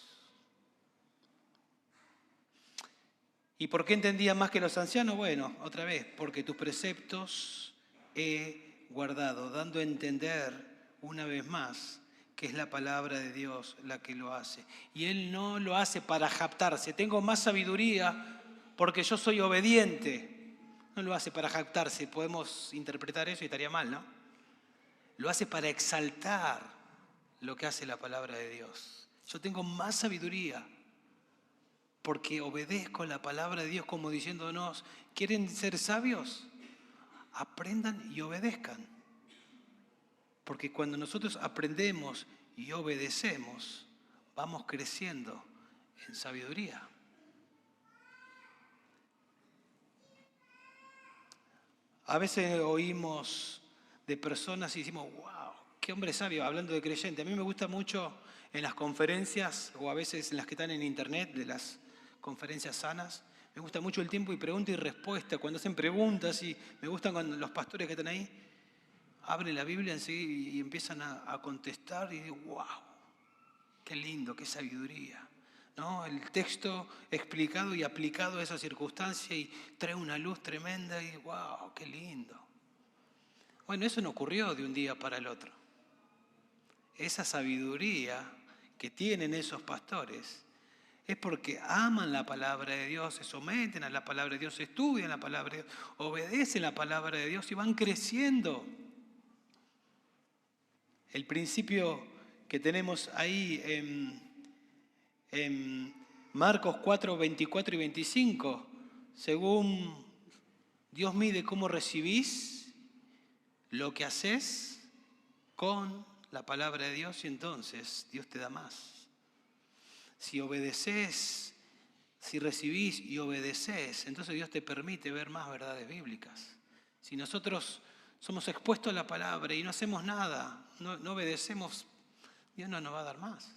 ¿Y por qué entendía más que los ancianos? Bueno, otra vez, porque tus preceptos he guardado, dando a entender una vez más que es la palabra de Dios la que lo hace. Y Él no lo hace para jactarse. Tengo más sabiduría porque yo soy obediente. No lo hace para jactarse. Podemos interpretar eso y estaría mal, ¿no? Lo hace para exaltar lo que hace la palabra de Dios. Yo tengo más sabiduría porque obedezco la palabra de Dios como diciéndonos, ¿quieren ser sabios? Aprendan y obedezcan. Porque cuando nosotros aprendemos y obedecemos, vamos creciendo en sabiduría. A veces oímos de personas y decimos, wow, qué hombre sabio, hablando de creyente. A mí me gusta mucho en las conferencias o a veces en las que están en internet, de las conferencias sanas, me gusta mucho el tiempo y pregunta y respuesta, cuando hacen preguntas, y me gustan cuando los pastores que están ahí abren la Biblia enseguida y empiezan a contestar y digo, wow, qué lindo, qué sabiduría. ¿No? El texto explicado y aplicado a esa circunstancia y trae una luz tremenda y wow, qué lindo. Bueno, eso no ocurrió de un día para el otro. Esa sabiduría que tienen esos pastores es porque aman la palabra de Dios, se someten a la palabra de Dios, estudian la palabra de Dios, obedecen la palabra de Dios y van creciendo. El principio que tenemos ahí en Marcos 4, 24 y 25, según Dios mide cómo recibís lo que haces con la palabra de Dios y entonces Dios te da más. Si obedeces, si recibís y obedeces, entonces Dios te permite ver más verdades bíblicas. Si nosotros somos expuestos a la palabra y no hacemos nada, no obedecemos, Dios no nos va a dar más.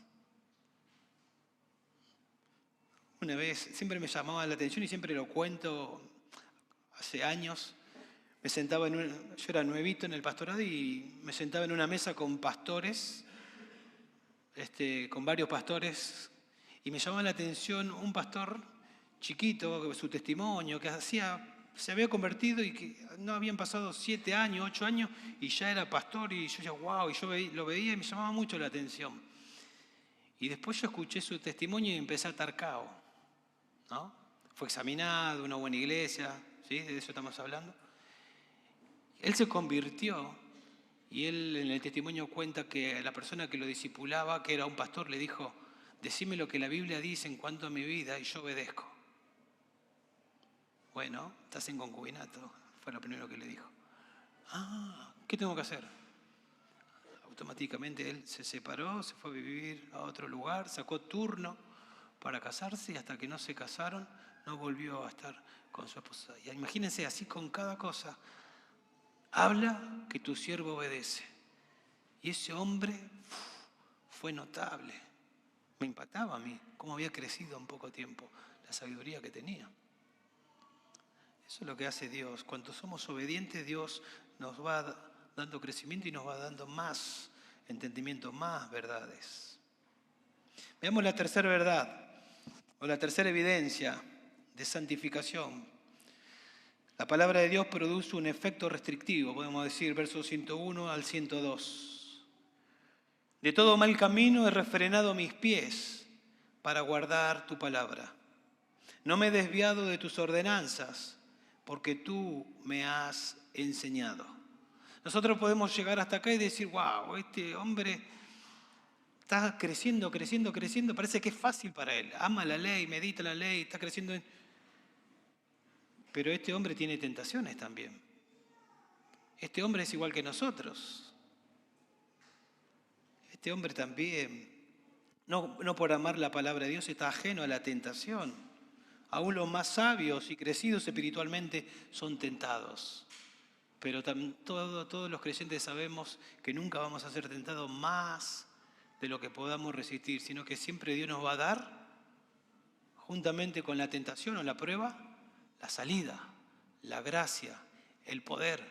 Una vez, siempre me llamaba la atención y siempre lo cuento, hace años, yo era nuevito en el pastorado y me sentaba en una mesa con pastores con varios pastores y me llamaba la atención un pastor chiquito, su testimonio, que se había convertido y que no habían pasado 7 años, 8 años y ya era pastor y yo decía, wow, y yo lo veía y me llamaba mucho la atención. Y después yo escuché su testimonio y empecé a atar cabo, ¿no? Fue examinado, una buena iglesia, ¿sí? De eso estamos hablando. Él se convirtió y él en el testimonio cuenta que la persona que lo discipulaba, que era un pastor, le dijo, decime lo que la Biblia dice en cuanto a mi vida y yo obedezco. Bueno, estás en concubinato, fue lo primero que le dijo. ¿Qué tengo que hacer? Automáticamente él se separó, se fue a vivir a otro lugar, sacó turno para casarse y hasta que no se casaron no volvió a estar con su esposa. Y imagínense, así con cada cosa, habla que tu siervo obedece. Y ese hombre fue notable. Me impactaba a mí cómo había crecido en poco tiempo, la sabiduría que tenía. Eso es lo que hace Dios. Cuando somos obedientes, Dios nos va dando crecimiento y nos va dando más entendimiento, más verdades. Veamos la tercera verdad, o la tercera evidencia de santificación. La palabra de Dios produce un efecto restrictivo, podemos decir, versos 101 al 102. De todo mal camino he refrenado mis pies para guardar tu palabra. No me he desviado de tus ordenanzas, porque tú me has enseñado. Nosotros podemos llegar hasta acá y decir, wow, este hombre está creciendo, creciendo, creciendo, parece que es fácil para él. Ama la ley, medita la ley, está creciendo. Pero este hombre tiene tentaciones también. Este hombre es igual que nosotros. Este hombre también, no por amar la palabra de Dios, está ajeno a la tentación. Aún los más sabios y crecidos espiritualmente son tentados. Pero todos los creyentes sabemos que nunca vamos a ser tentados más de lo que podamos resistir, sino que siempre Dios nos va a dar, juntamente con la tentación o la prueba, la salida, la gracia, el poder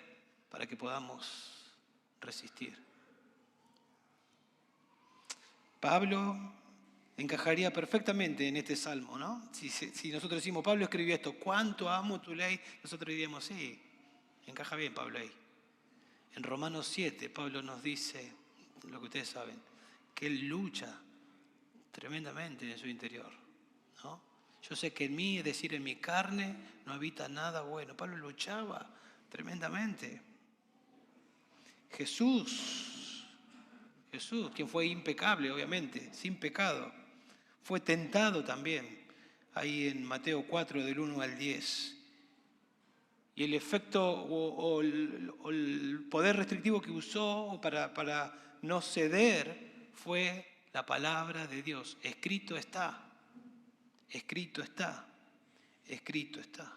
para que podamos resistir. Pablo encajaría perfectamente en este salmo, ¿no? Si nosotros decimos, Pablo escribió esto, ¿cuánto amo tu ley? Nosotros diríamos, sí, encaja bien Pablo ahí. En Romanos 7, Pablo nos dice, lo que ustedes saben, que él lucha tremendamente en su interior, ¿no? Yo sé que en mí, es decir, en mi carne, no habita nada bueno. Pablo luchaba tremendamente. Jesús, quien fue impecable, obviamente, sin pecado, fue tentado también, ahí en Mateo 4, del 1 al 10. Y el efecto o el poder restrictivo que usó para no ceder fue la palabra de Dios. Escrito está, escrito está, escrito está.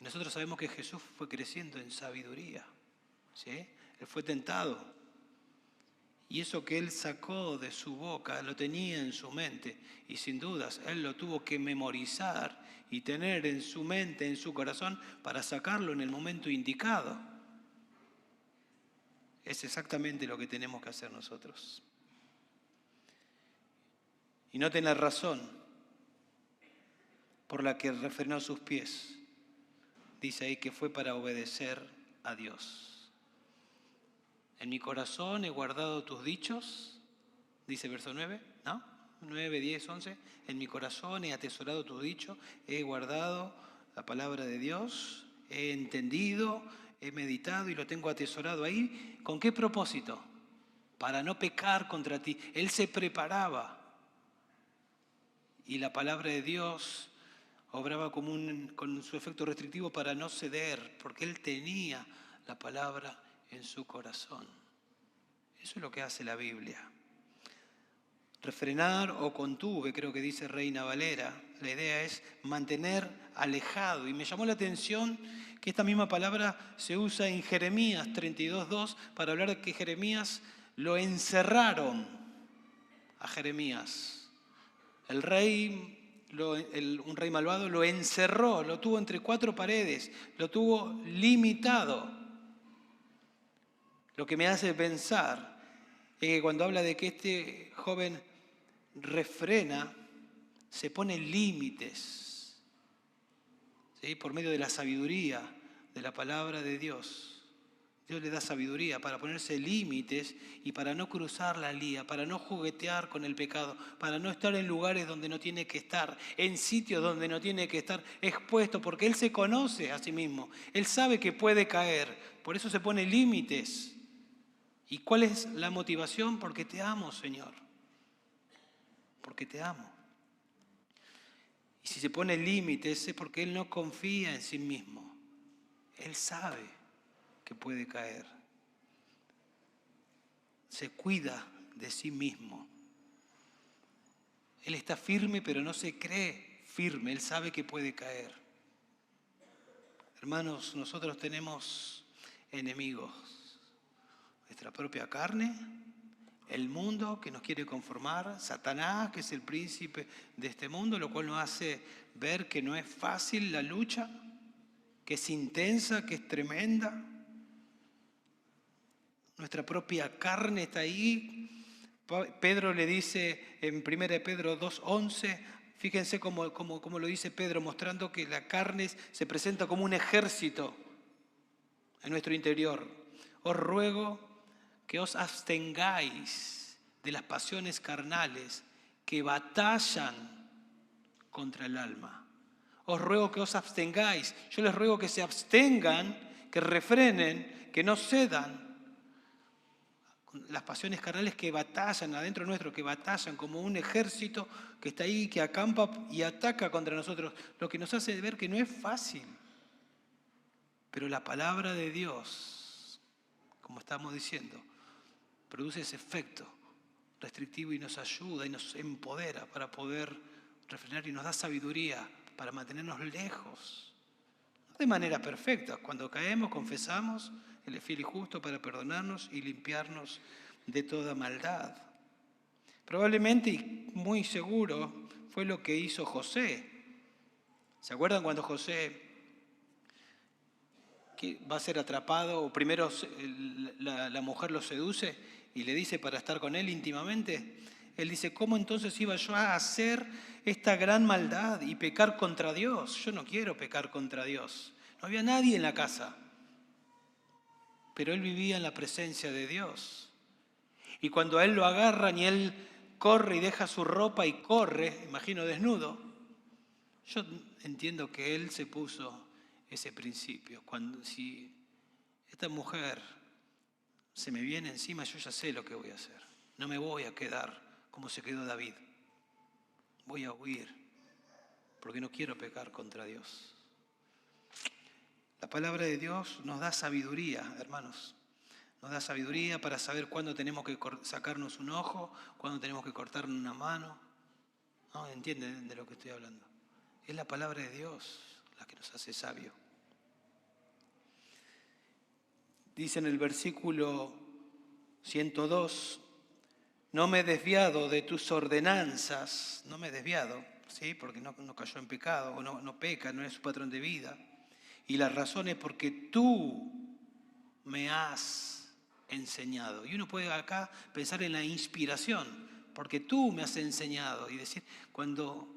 Y nosotros sabemos que Jesús fue creciendo en sabiduría, ¿sí? Él fue tentado. Y eso que él sacó de su boca lo tenía en su mente. Y sin dudas, él lo tuvo que memorizar y tener en su mente, en su corazón, para sacarlo en el momento indicado. Es exactamente lo que tenemos que hacer nosotros. Y noten la razón por la que refrenó sus pies. Dice ahí que fue para obedecer a Dios. En mi corazón he guardado tus dichos, dice verso 9, ¿no? 9, 10, 11. En mi corazón he atesorado tus dichos, he guardado la palabra de Dios, he entendido, he meditado y lo tengo atesorado ahí. ¿Con qué propósito? Para no pecar contra ti. Él se preparaba y la palabra de Dios obraba con su efecto restrictivo para no ceder, porque él tenía la palabra en su corazón. Eso es lo que hace la Biblia. Refrenar o contuve, creo que dice Reina Valera. La idea es mantener alejado. Y me llamó la atención que esta misma palabra se usa en Jeremías 32:2 para hablar de que Jeremías lo encerraron a Jeremías. El rey, un rey malvado, lo encerró, lo tuvo entre 4 paredes, lo tuvo limitado. Lo que me hace pensar Cuando habla de que este joven refrena, se pone límites, ¿sí? Por medio de la sabiduría de la palabra de Dios. Dios le da sabiduría para ponerse límites y para no cruzar la línea, para no juguetear con el pecado, para no estar en lugares donde no tiene que estar, en sitios donde no tiene que estar expuesto, porque Él se conoce a sí mismo. Él sabe que puede caer, por eso se pone límites. ¿Y cuál es la motivación? Porque te amo, Señor. Porque te amo. Y si se pone límites es porque Él no confía en sí mismo. Él sabe que puede caer. Se cuida de sí mismo. Él está firme, pero no se cree firme. Él sabe que puede caer. Hermanos, nosotros tenemos enemigos. Nuestra propia carne, el mundo que nos quiere conformar, Satanás, que es el príncipe de este mundo, lo cual nos hace ver que no es fácil la lucha, que es intensa, que es tremenda. Nuestra propia carne está ahí. Pedro le dice en 1 Pedro 2:11, fíjense cómo lo dice Pedro, mostrando que la carne se presenta como un ejército en nuestro interior. Os ruego que os abstengáis de las pasiones carnales que batallan contra el alma. Os ruego que os abstengáis. Yo les ruego que se abstengan, que refrenen, que no cedan. Las pasiones carnales que batallan adentro nuestro, que batallan como un ejército que está ahí, que acampa y ataca contra nosotros, lo que nos hace ver que no es fácil. Pero la palabra de Dios, como estamos diciendo, produce ese efecto restrictivo y nos ayuda y nos empodera para poder refrenar y nos da sabiduría para mantenernos lejos. No de manera perfecta, cuando caemos, confesamos, Él es fiel y justo para perdonarnos y limpiarnos de toda maldad. Probablemente y muy seguro fue lo que hizo José. ¿Se acuerdan cuando José va a ser atrapado o primero la mujer lo seduce y le dice para estar con él íntimamente? Él dice, ¿cómo entonces iba yo a hacer esta gran maldad y pecar contra Dios? Yo no quiero pecar contra Dios. No había nadie en la casa, pero él vivía en la presencia de Dios. Y cuando a él lo agarran y él corre y deja su ropa y corre, imagino desnudo, yo entiendo que él se puso ese principio. Si esta mujer se me viene encima, yo ya sé lo que voy a hacer. No me voy a quedar como se quedó David. Voy a huir, porque no quiero pecar contra Dios. La palabra de Dios nos da sabiduría, hermanos. Nos da sabiduría para saber cuándo tenemos que sacarnos un ojo, cuándo tenemos que cortarnos una mano. ¿No? ¿Entienden de lo que estoy hablando? Es la palabra de Dios la que nos hace sabios. Dice en el versículo 102, no me he desviado de tus ordenanzas, no me he desviado, ¿sí? Porque no cayó en pecado, o no peca, no es su patrón de vida. Y la razón es porque tú me has enseñado. Y uno puede acá pensar en la inspiración, porque tú me has enseñado. Y decir, cuando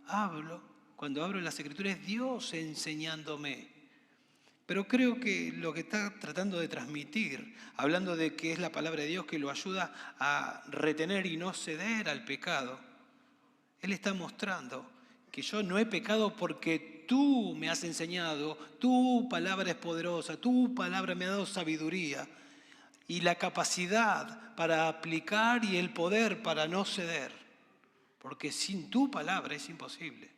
abro las Escrituras, es Dios enseñándome. Pero creo que lo que está tratando de transmitir, hablando de que es la palabra de Dios que lo ayuda a retener y no ceder al pecado, Él está mostrando que yo no he pecado porque tú me has enseñado, tu palabra es poderosa, tu palabra me ha dado sabiduría y la capacidad para aplicar y el poder para no ceder, porque sin tu palabra es imposible.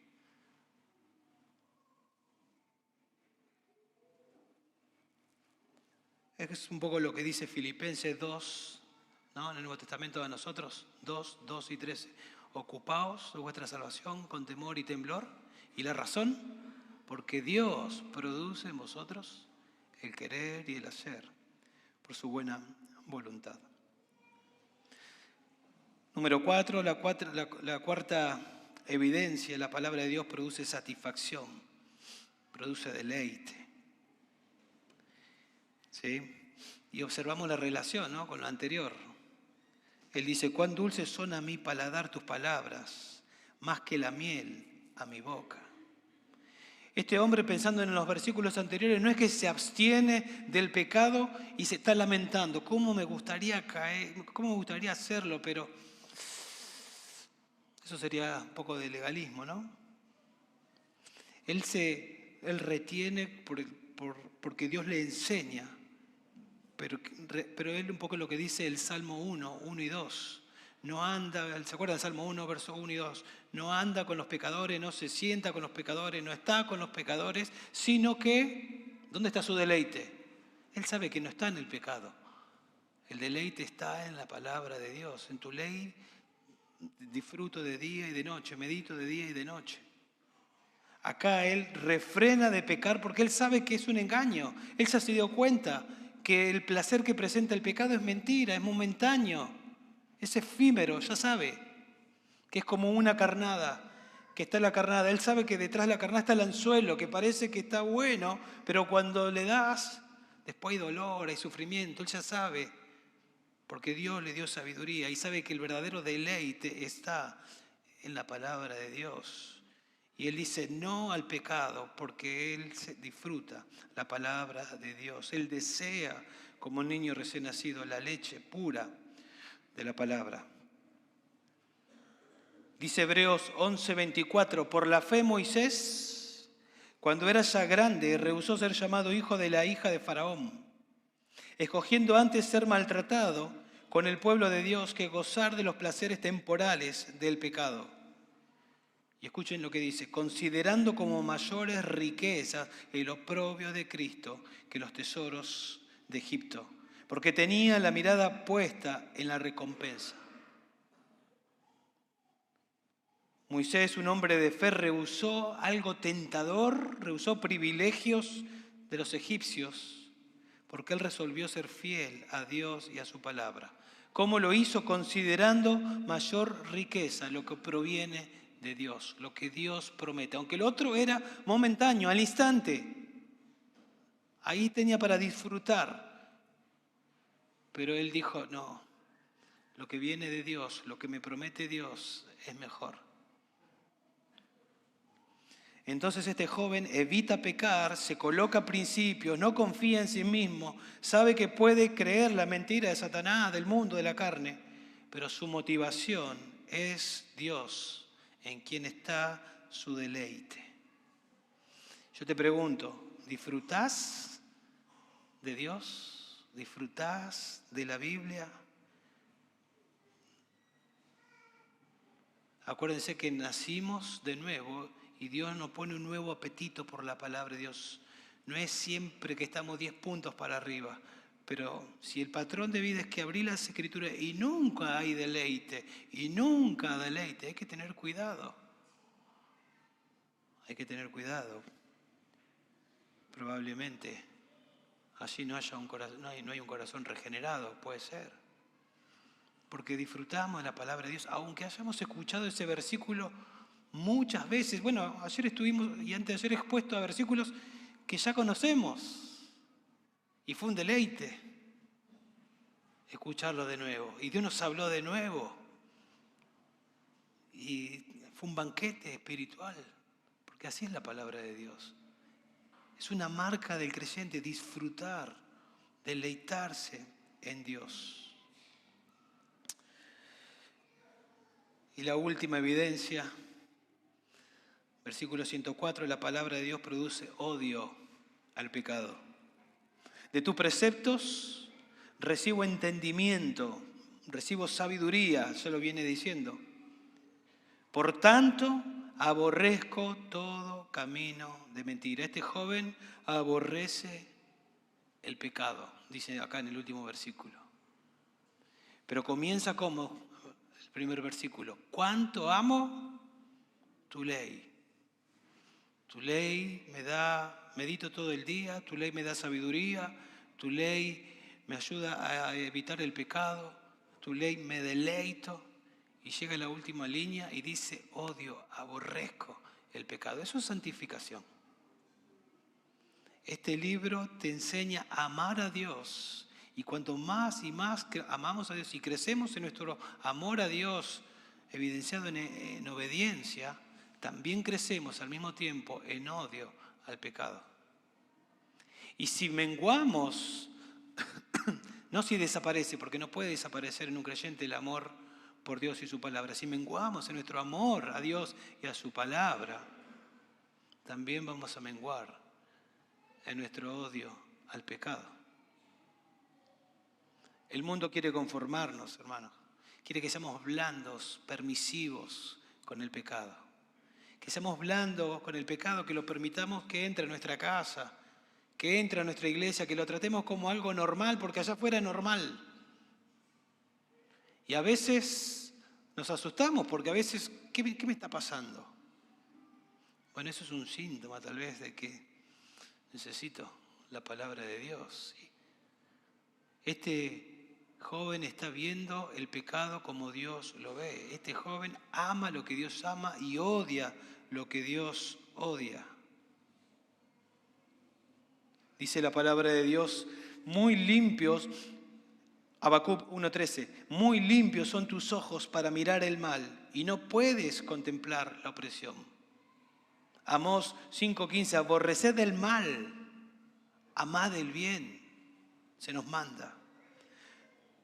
Es un poco lo que dice Filipenses 2, ¿no? En el Nuevo Testamento a nosotros, 2 y 13. Ocupaos de vuestra salvación con temor y temblor. ¿Y la razón? Porque Dios produce en vosotros el querer y el hacer por su buena voluntad. Número 4, la cuarta evidencia, la palabra de Dios produce satisfacción, produce deleite. ¿Sí? Y observamos la relación, ¿no? Con lo anterior. Él dice, cuán dulces son a mi paladar tus palabras, más que la miel a mi boca. Este hombre, pensando en los versículos anteriores, no es que se abstiene del pecado y se está lamentando. ¿Cómo me gustaría caer? ¿Cómo me gustaría hacerlo? Pero eso sería un poco de legalismo, ¿no? Él retiene porque Dios le enseña, pero él un poco lo que dice el Salmo 1 y 2. No anda, ¿se acuerdan del Salmo 1, verso 1 y 2? No anda con los pecadores, no se sienta con los pecadores, no está con los pecadores, sino que, ¿dónde está su deleite? Él sabe que no está en el pecado. El deleite está en la palabra de Dios. En tu ley disfruto de día y de noche, medito de día y de noche. Acá él refrena de pecar porque él sabe que es un engaño. Él se ha dio cuenta que el placer que presenta el pecado es mentira, es momentáneo. Es efímero, ya sabe, que es como una carnada, que está la carnada. Él sabe que detrás de la carnada está el anzuelo, que parece que está bueno, pero cuando le das, después hay dolor, hay sufrimiento. Él ya sabe, porque Dios le dio sabiduría y sabe que el verdadero deleite está en la palabra de Dios. Y él dice no al pecado, porque él disfruta la palabra de Dios. Él desea, como un niño recién nacido, la leche pura de la palabra. Dice Hebreos 11:24, por la fe Moisés, cuando era ya grande, rehusó ser llamado hijo de la hija de Faraón, escogiendo antes ser maltratado con el pueblo de Dios que gozar de los placeres temporales del pecado. Y escuchen lo que dice, considerando como mayores riquezas el oprobio de Cristo que los tesoros de Egipto, porque tenía la mirada puesta en la recompensa. Moisés, un hombre de fe, rehusó algo tentador, rehusó privilegios de los egipcios, porque él resolvió ser fiel a Dios y a su palabra. ¿Cómo lo hizo? Considerando mayor riqueza lo que proviene de Dios, lo que Dios promete. Aunque el otro era momentáneo, al instante. Ahí tenía para disfrutar. Pero él dijo, no, lo que viene de Dios, lo que me promete Dios es mejor. Entonces este joven evita pecar, se coloca principios, no confía en sí mismo, sabe que puede creer la mentira de Satanás, del mundo, de la carne, pero su motivación es Dios, en quien está su deleite. Yo te pregunto, ¿disfrutás de Dios? ¿Disfrutás de la Biblia? Acuérdense que nacimos de nuevo y Dios nos pone un nuevo apetito por la palabra de Dios. No es siempre que estamos 10 puntos para arriba, pero si el patrón de vida es que abrí las Escrituras y nunca hay deleite, hay que tener cuidado. Hay que tener cuidado. Probablemente allí no haya un corazón, no hay un corazón regenerado, puede ser. Porque disfrutamos de la palabra de Dios, aunque hayamos escuchado ese versículo muchas veces. Bueno, ayer estuvimos y antes de ayer expuesto a versículos que ya conocemos. Y fue un deleite escucharlo de nuevo. Y Dios nos habló de nuevo. Y fue un banquete espiritual, porque así es la palabra de Dios. Es una marca del creyente disfrutar, deleitarse en Dios. Y la última evidencia, versículo 104, la palabra de Dios produce odio al pecado. De tus preceptos recibo entendimiento, recibo sabiduría, se lo viene diciendo. Por tanto, aborrezco todo camino de mentira. Este joven aborrece el pecado, dice acá en el último versículo. Pero comienza como el primer versículo. ¿Cuánto amo tu ley? Tu ley medito todo el día, tu ley me da sabiduría, tu ley me ayuda a evitar el pecado, tu ley me deleito. Y llega a la última línea y dice, odio, aborrezco el pecado. Eso es santificación. Este libro te enseña a amar a Dios Y cuanto más y más amamos a Dios y crecemos en nuestro amor a Dios, evidenciado en obediencia, también crecemos al mismo tiempo en odio al pecado. Y si menguamos, no si desaparece, porque no puede desaparecer en un creyente el amor por Dios y su palabra. Si menguamos en nuestro amor a Dios y a su palabra, también vamos a menguar en nuestro odio al pecado. El mundo quiere conformarnos, hermanos. Quiere que seamos blandos, permisivos con el pecado. Que seamos blandos con el pecado, que lo permitamos que entre a nuestra casa, que entre a nuestra iglesia, que lo tratemos como algo normal, porque allá afuera es normal. Y a veces nos asustamos, porque a veces, ¿qué me está pasando? Bueno, eso es un síntoma tal vez de que necesito la palabra de Dios. Este joven está viendo el pecado como Dios lo ve. Este joven ama lo que Dios ama y odia lo que Dios odia. Dice la palabra de Dios, muy limpios, Habacuc 1:13, muy limpios son tus ojos para mirar el mal y no puedes contemplar la opresión. Amós 5:15, aborreced el mal, amad el bien, se nos manda.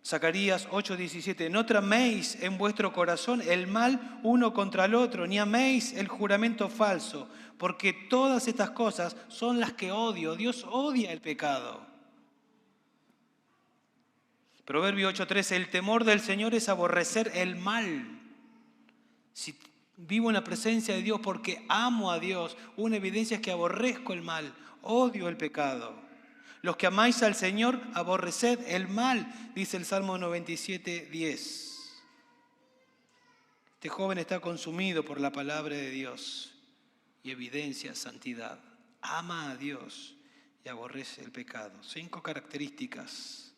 Zacarías 8:17, no traméis en vuestro corazón el mal uno contra el otro, ni améis el juramento falso, porque todas estas cosas son las que odio. Dios odia el pecado. Proverbio 8:13, el temor del Señor es aborrecer el mal. Si vivo en la presencia de Dios porque amo a Dios, una evidencia es que aborrezco el mal, odio el pecado. Los que amáis al Señor, aborreced el mal, dice el Salmo 97:10. Este joven está consumido por la palabra de Dios y evidencia santidad. Ama a Dios y aborrece el pecado. 5 características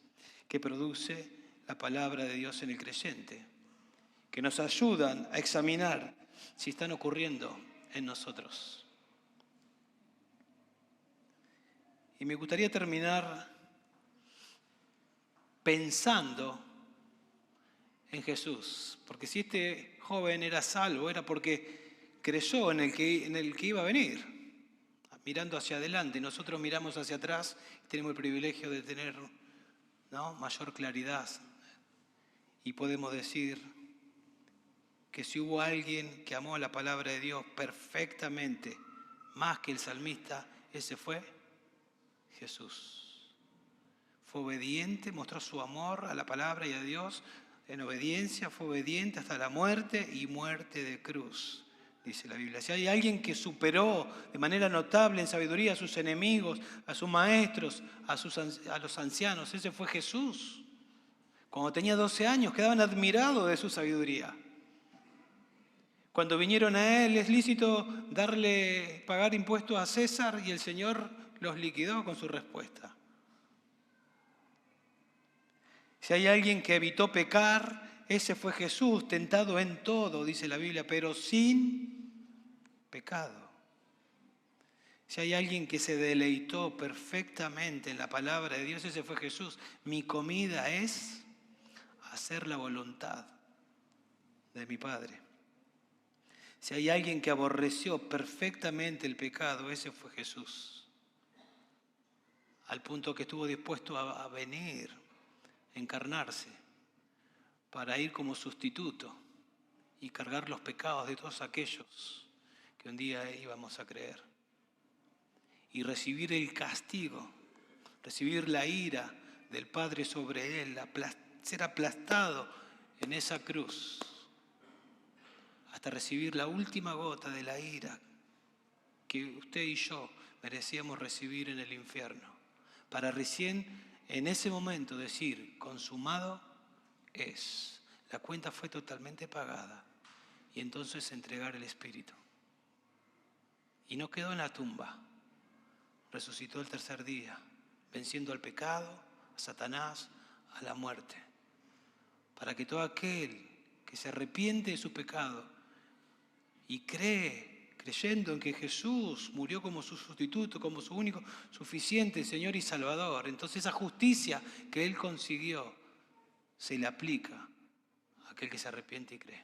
que produce la palabra de Dios en el creyente, que nos ayudan a examinar si están ocurriendo en nosotros. Y me gustaría terminar pensando en Jesús, porque si este joven era salvo, era porque creyó en el que iba a venir, mirando hacia adelante. Nosotros miramos hacia atrás y tenemos el privilegio de tener, ¿no?, mayor claridad. Y podemos decir que si hubo alguien que amó la palabra de Dios perfectamente, más que el salmista, ese fue Jesús. Fue obediente, mostró su amor a la palabra y a Dios. En obediencia fue obediente hasta la muerte y muerte de cruz, dice la Biblia. Si hay alguien que superó de manera notable en sabiduría a sus enemigos, a sus maestros, a los ancianos, ese fue Jesús. Cuando tenía 12 años quedaban admirados de su sabiduría. Cuando vinieron a él, es lícito pagar impuestos a César, y el Señor los liquidó con su respuesta. Si hay alguien que evitó pecar, ese fue Jesús, tentado en todo, dice la Biblia, pero sin pecado. Si hay alguien que se deleitó perfectamente en la palabra de Dios, ese fue Jesús. Mi comida es hacer la voluntad de mi Padre. Si hay alguien que aborreció perfectamente el pecado, ese fue Jesús. Al punto que estuvo dispuesto a venir, a encarnarse, para ir como sustituto y cargar los pecados de todos aquellos que un día íbamos a creer. Y recibir el castigo, recibir la ira del Padre sobre él, ser aplastado en esa cruz, hasta recibir la última gota de la ira que usted y yo merecíamos recibir en el infierno, para recién en ese momento decir, consumado es, la cuenta fue totalmente pagada, y entonces entregar el Espíritu. Y no quedó en la tumba, resucitó el tercer día, venciendo al pecado, a Satanás, a la muerte, para que todo aquel que se arrepiente de su pecado y cree creyendo en que Jesús murió como su sustituto, como su único, suficiente Señor y Salvador. Entonces esa justicia que Él consiguió se le aplica a aquel que se arrepiente y cree.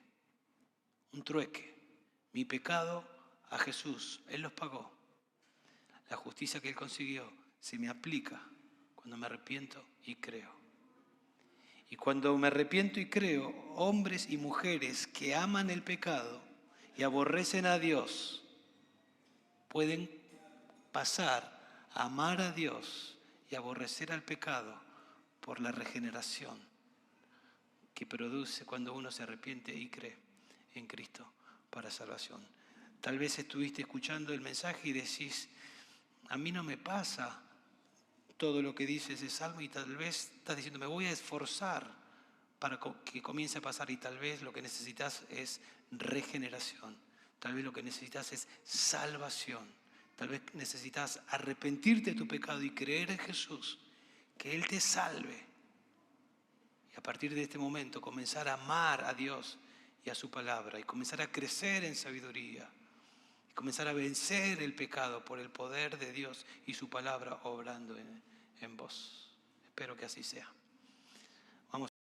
Un trueque. Mi pecado a Jesús, Él los pagó. La justicia que Él consiguió se me aplica cuando me arrepiento y creo. Y cuando me arrepiento y creo, hombres y mujeres que aman el pecado y aborrecen a Dios, pueden pasar a amar a Dios y aborrecer al pecado por la regeneración que produce cuando uno se arrepiente y cree en Cristo para salvación. Tal vez estuviste escuchando el mensaje y decís, a mí no me pasa todo lo que dice ese salmo, y tal vez estás diciendo, me voy a esforzar para que comience a pasar, y tal vez lo que necesitas es regeneración, tal vez lo que necesitas es salvación, tal vez necesitas arrepentirte de tu pecado y creer en Jesús, que Él te salve, y a partir de este momento comenzar a amar a Dios y a su palabra, y comenzar a crecer en sabiduría, y comenzar a vencer el pecado por el poder de Dios y su palabra obrando en vos. Espero que así sea.